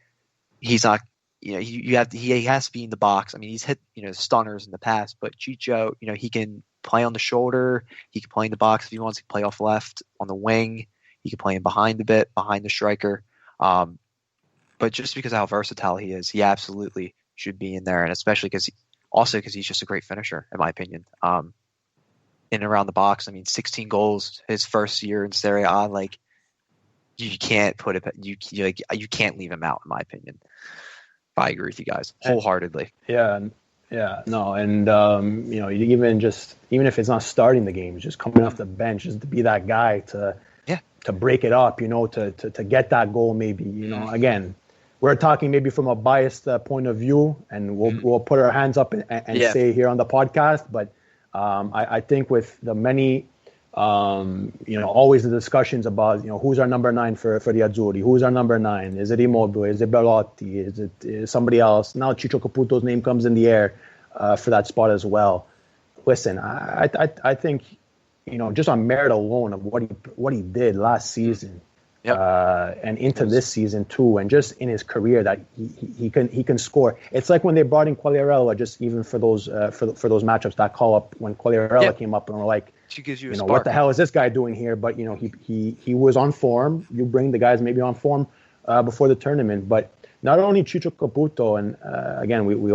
he's not, he has to be in the box. I mean, he's hit, stunners in the past, but Ciccio, he can play on the shoulder. He can play in the box if he wants to play off left on the wing. He can play in behind a bit, behind the striker. But just because of how versatile he is, he absolutely should be in there. And especially because he's just a great finisher, in my opinion. In and around the box, I mean, 16 goals his first year in Serie A, you can't put it. You can't leave him out, in my opinion. I agree with you guys wholeheartedly. Yeah, no, and even if it's not starting the game, just coming off the bench, just to be that guy to break it up, to get that goal. Maybe again, we're talking maybe from a biased point of view, and we'll put our hands up and say here on the podcast. But I think with the many, always the discussions about who's our number 9 for the Azzurri, who's our number 9? Is it Immobile? Is it Belotti? Is it somebody else? Now Ciccio Caputo's name comes in the air for that spot as well. Listen, I think just on merit alone of what he did last season. And into this season too, and just in his career that he can score. It's like when they brought in Quagliarella, just even for those matchups, that call up when Quagliarella came up, and we're like, she gives you a spark. What the hell is this guy doing here? But he was on form. You bring the guys maybe on form before the tournament, but not only Ciccio Caputo, and again we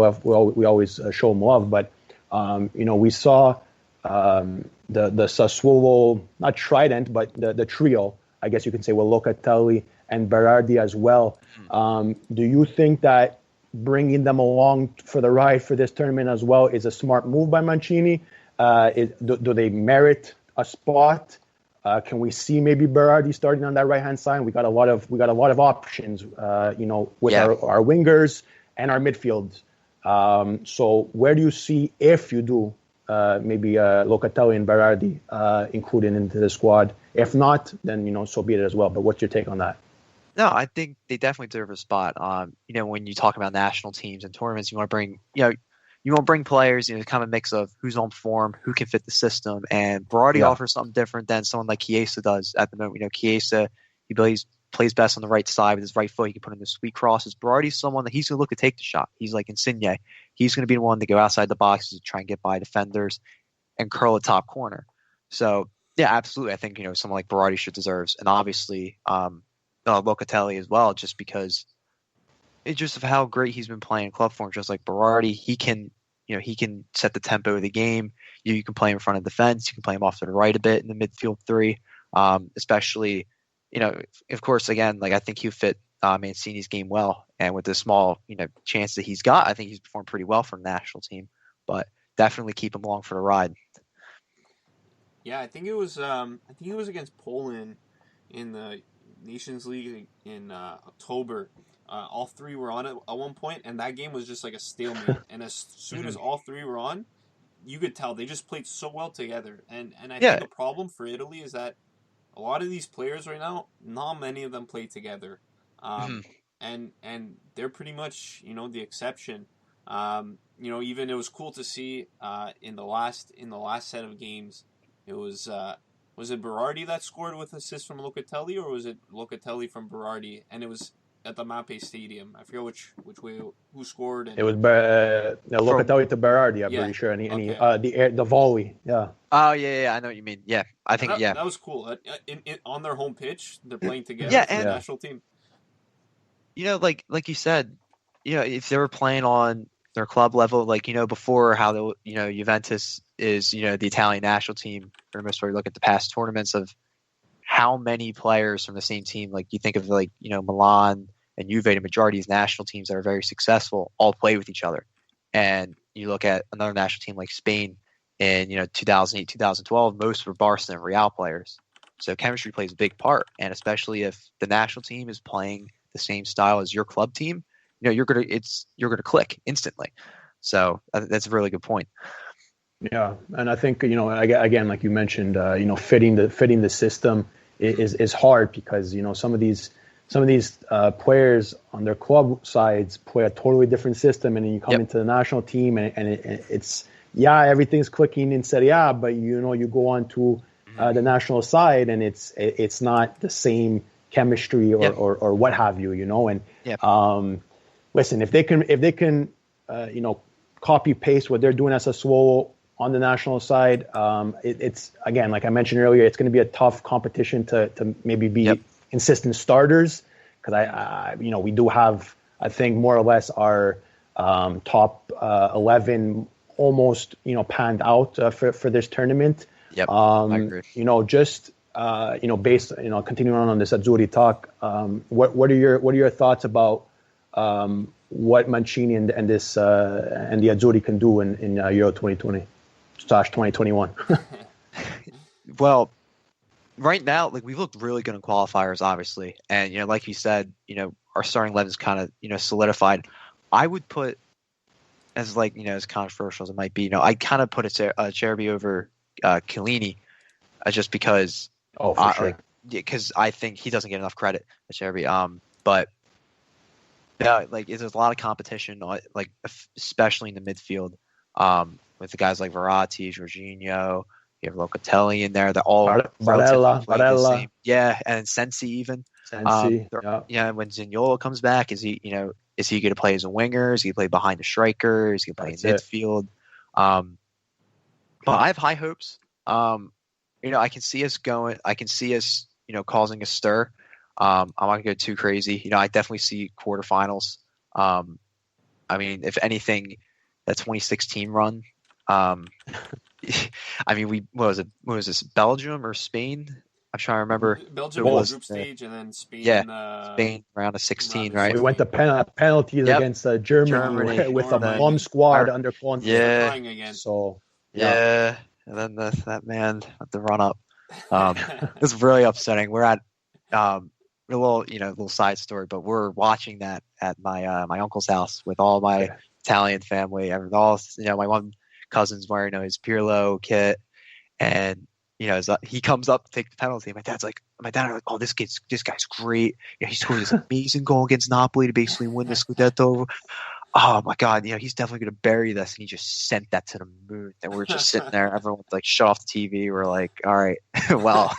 always show him love, but we saw the Sassuolo, not trident, but the trio, I guess you can say, Locatelli and Berardi as well. Do you think that bringing them along for the ride for this tournament as well is a smart move by Mancini? Do they merit a spot? Can we see maybe Berardi starting on that right hand side? We got a lot of options, with our wingers and our midfield. So where do you see, if you do, maybe Locatelli and Berardi included into the squad? If not, then so be it as well. But what's your take on that? No, I think they definitely deserve a spot. When you talk about national teams and tournaments, you want to bring players, kind of a mix of who's on form, who can fit the system, and Berardi offers something different than someone like Chiesa does at the moment. Chiesa, he plays best on the right side with his right foot. He can put in the sweet crosses. Berardi's someone that he's going to look to take the shot. He's like Insigne. He's going to be the one to go outside the box to try and get by defenders and curl a top corner. So, yeah, absolutely. I think, someone like Berardi should deserves, and obviously Locatelli as well, just because it's just of how great he's been playing in club form. Just like Berardi, he can set the tempo of the game. You can play him in front of defense. You can play him off to the right a bit in the midfield three, especially, of course, again, like I think he'll fit Mancini's game well. And with the small, chance that he's got, I think he's performed pretty well for the national team. But definitely keep him along for the ride. Yeah, I think it was against Poland in the Nations League in October. All three were on it at one point, and that game was just like a stalemate. And as soon as all three were on, you could tell they just played so well together. And I think the problem for Italy is that a lot of these players right now, not many of them play together. And they're pretty much, the exception. Even it was cool to see in the last set of games, it was it Berardi that scored with assist from Locatelli, or was it Locatelli from Berardi? And it was at the Mappe Stadium. I forget which way who scored. And... It was Locatelli to Berardi, I'm pretty sure. And the volley, yeah. Oh yeah, I know what you mean. Yeah, I think that was cool. On their home pitch, they're playing together. Yeah, and the national team. Like you said, if they were playing on their club level, before how the Juventus is, the Italian national team, for the most part, you look at the past tournaments of how many players from the same team, like you think of Milan and Juve, the majority of these national teams that are very successful all play with each other. And you look at another national team like Spain in 2008, 2012, most were Barca and Real players. So chemistry plays a big part, and especially if the national team is playing the same style as your club team, you're gonna click instantly. So that's a really good point. Yeah, and I think again, like you mentioned, fitting the system is hard because some of these players on their club sides play a totally different system, and then you come into the national team and it's everything's clicking in Serie A, but you go on to the national side and it's not the same chemistry or what have you, and listen, if they can copy paste what they're doing at Sassuolo on the national side, it's again, like I mentioned earlier, it's going to be a tough competition to maybe be consistent starters, because we do have, I think, more or less our top 11 almost panned out for this tournament. I agree. Just based, continuing on this Azzurri talk, what are your thoughts about what Mancini and the Azzurri can do in Euro 2020/2021? Well, right now, like, we've looked really good in qualifiers, obviously, and like you said, our starting 11 is kind of solidified. I would put, as as controversial as it might be, I kind of put Zerbi over Chiellini, just because. Oh, for sure. Because I think he doesn't get enough credit, Zerbi. But yeah, there's a lot of competition, especially in the midfield, with the guys like Verratti, Jorginho. You have Locatelli in there. They're all Barella. Yeah, and Sensi even. Sensi. When Zaniolo comes back, is he going to play as a winger? Is he play behind the striker? Is he going to play in midfield? But I have high hopes. I can see us going. I can see us, causing a stir. I'm not going to go too crazy. I definitely see quarterfinals. If anything, that 2016 run. What was it? What was this? Belgium or Spain? I'm trying to remember. Belgium was group stage, and then Spain. Yeah, Spain round of 16, right? We went to penalties against Germany with a bomb squad under Conte. Yeah. So yeah. And then that man at the run up. It was really upsetting. We're at a little side story, but we're watching that at my uncle's house with all my Italian family. My one cousin's wearing his Pirlo kit, and he comes up to take the penalty. My dad are like, oh, this guy's great. He scored this amazing goal against Napoli to basically win the Scudetto. Oh my God, he's definitely going to bury this. And he just sent that to the moon. And we're just sitting there. Everyone's shut off the TV. We're like, all right, well,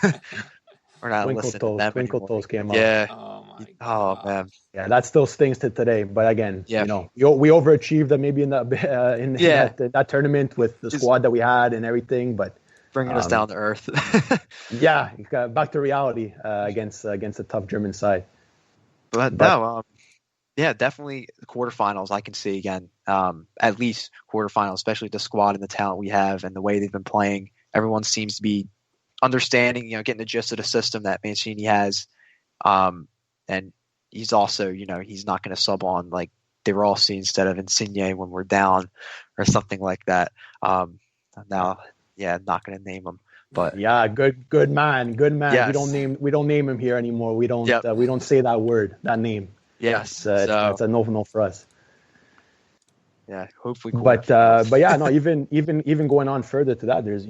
we're not listening to them Twinkle anymore. Toes came up. Yeah. Oh my God. Oh man. Yeah, that still stings to today. But again, we overachieved maybe in that tournament with the squad that we had and everything. But bringing us down to earth. Back to reality against a tough German side. But no. Yeah, definitely the quarterfinals I can see again. At least quarterfinals, especially the squad and the talent we have and the way they've been playing. Everyone seems to be understanding, getting the gist of the system that Mancini has. And he's also, he's not going to sub on like De Rossi instead of Insigne when we're down or something like that. Now, not going to name him. But good man. Yes. We don't name him here anymore. We don't say that word, that name. Yes, it's a no for us. Yeah, hopefully. But even going on further to that, there's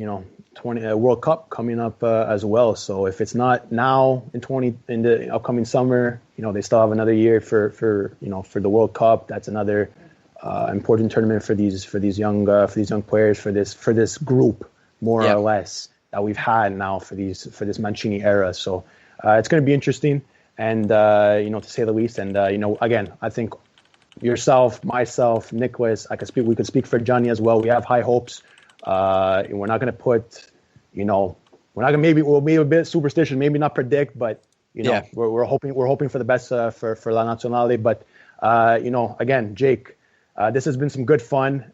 20 World Cup coming up as well. So if it's not now in the upcoming summer, they still have another year for the World Cup. That's another important tournament for these young players for this group more or less that we've had now for this Mancini era. So it's going to be interesting. And, to say the least. And, again, I think yourself, myself, Nicholas, we could speak for Johnny as well. We have high hopes. We're not going to put, we'll be a bit superstitious, maybe not predict, but, we're hoping for the best for La Nazionale. But, again, Jake, this has been some good fun.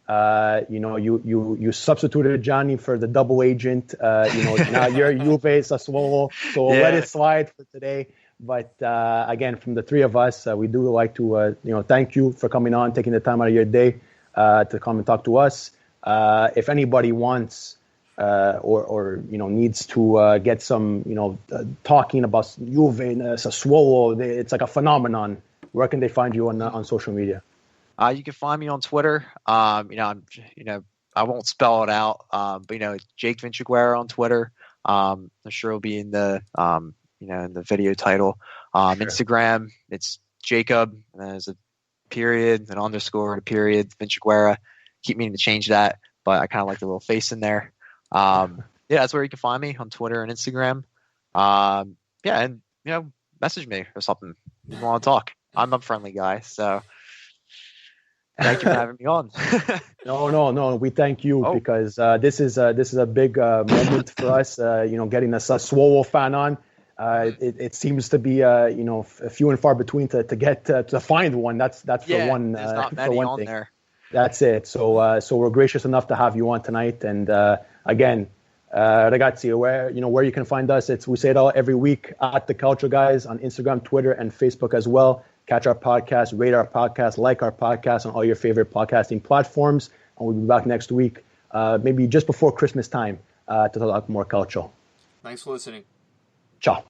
You substituted Johnny for the double agent. Now you're Juve, Sassuolo. So let it slide for today. But again, from the three of us, we do like to thank you for coming on, taking the time out of your day to come and talk to us. If anybody wants or needs to get some talking about Juve and Sassuolo, it's like a phenomenon. Where can they find you on social media? You can find me on Twitter. I won't spell it out, but Jake Vinciguerra on Twitter. I'm sure it'll be in the in the video title. Sure. Instagram, it's Jacob, and then there's a period, an underscore, and a period, Vinciguerra. Keep meaning to change that, but I kind of like the little face in there. That's where you can find me on Twitter and Instagram. And message me or something if you want to talk. I'm a friendly guy, so thank you for having me on. No. We thank you because this is a big moment for us. Getting a Sassuolo fan on. It seems to be few and far between to get to find one. That's for one. There's not many on thing. there. That's it. So we're gracious enough to have you on tonight. And again, Ragazzi, where you can find us, we say it all every week at the Calcio Guys on Instagram, Twitter, and Facebook as well. Catch our podcast, rate our podcast, like our podcast on all your favorite podcasting platforms. And we'll be back next week, maybe just before Christmas time, to talk more Calcio. Thanks for listening. Ciao.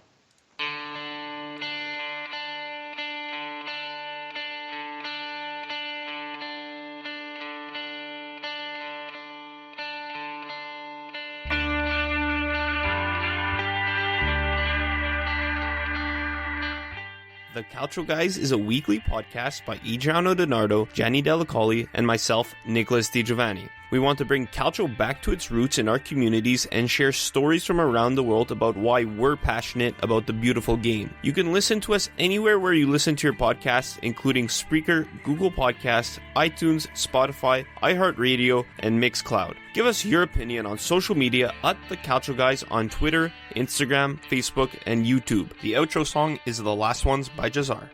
The Calcio Guys is a weekly podcast by Adreano Donardo, Gianni Delacoli, and myself, Nicholas Di Giovanni. We want to bring Calcio back to its roots in our communities and share stories from around the world about why we're passionate about the beautiful game. You can listen to us anywhere where you listen to your podcasts, including Spreaker, Google Podcasts, iTunes, Spotify, iHeart Radio, and Mixcloud. Give us your opinion on social media at The Calcio Guys on Twitter, Instagram, Facebook, and YouTube. The outro song is The Last Ones by Jazar.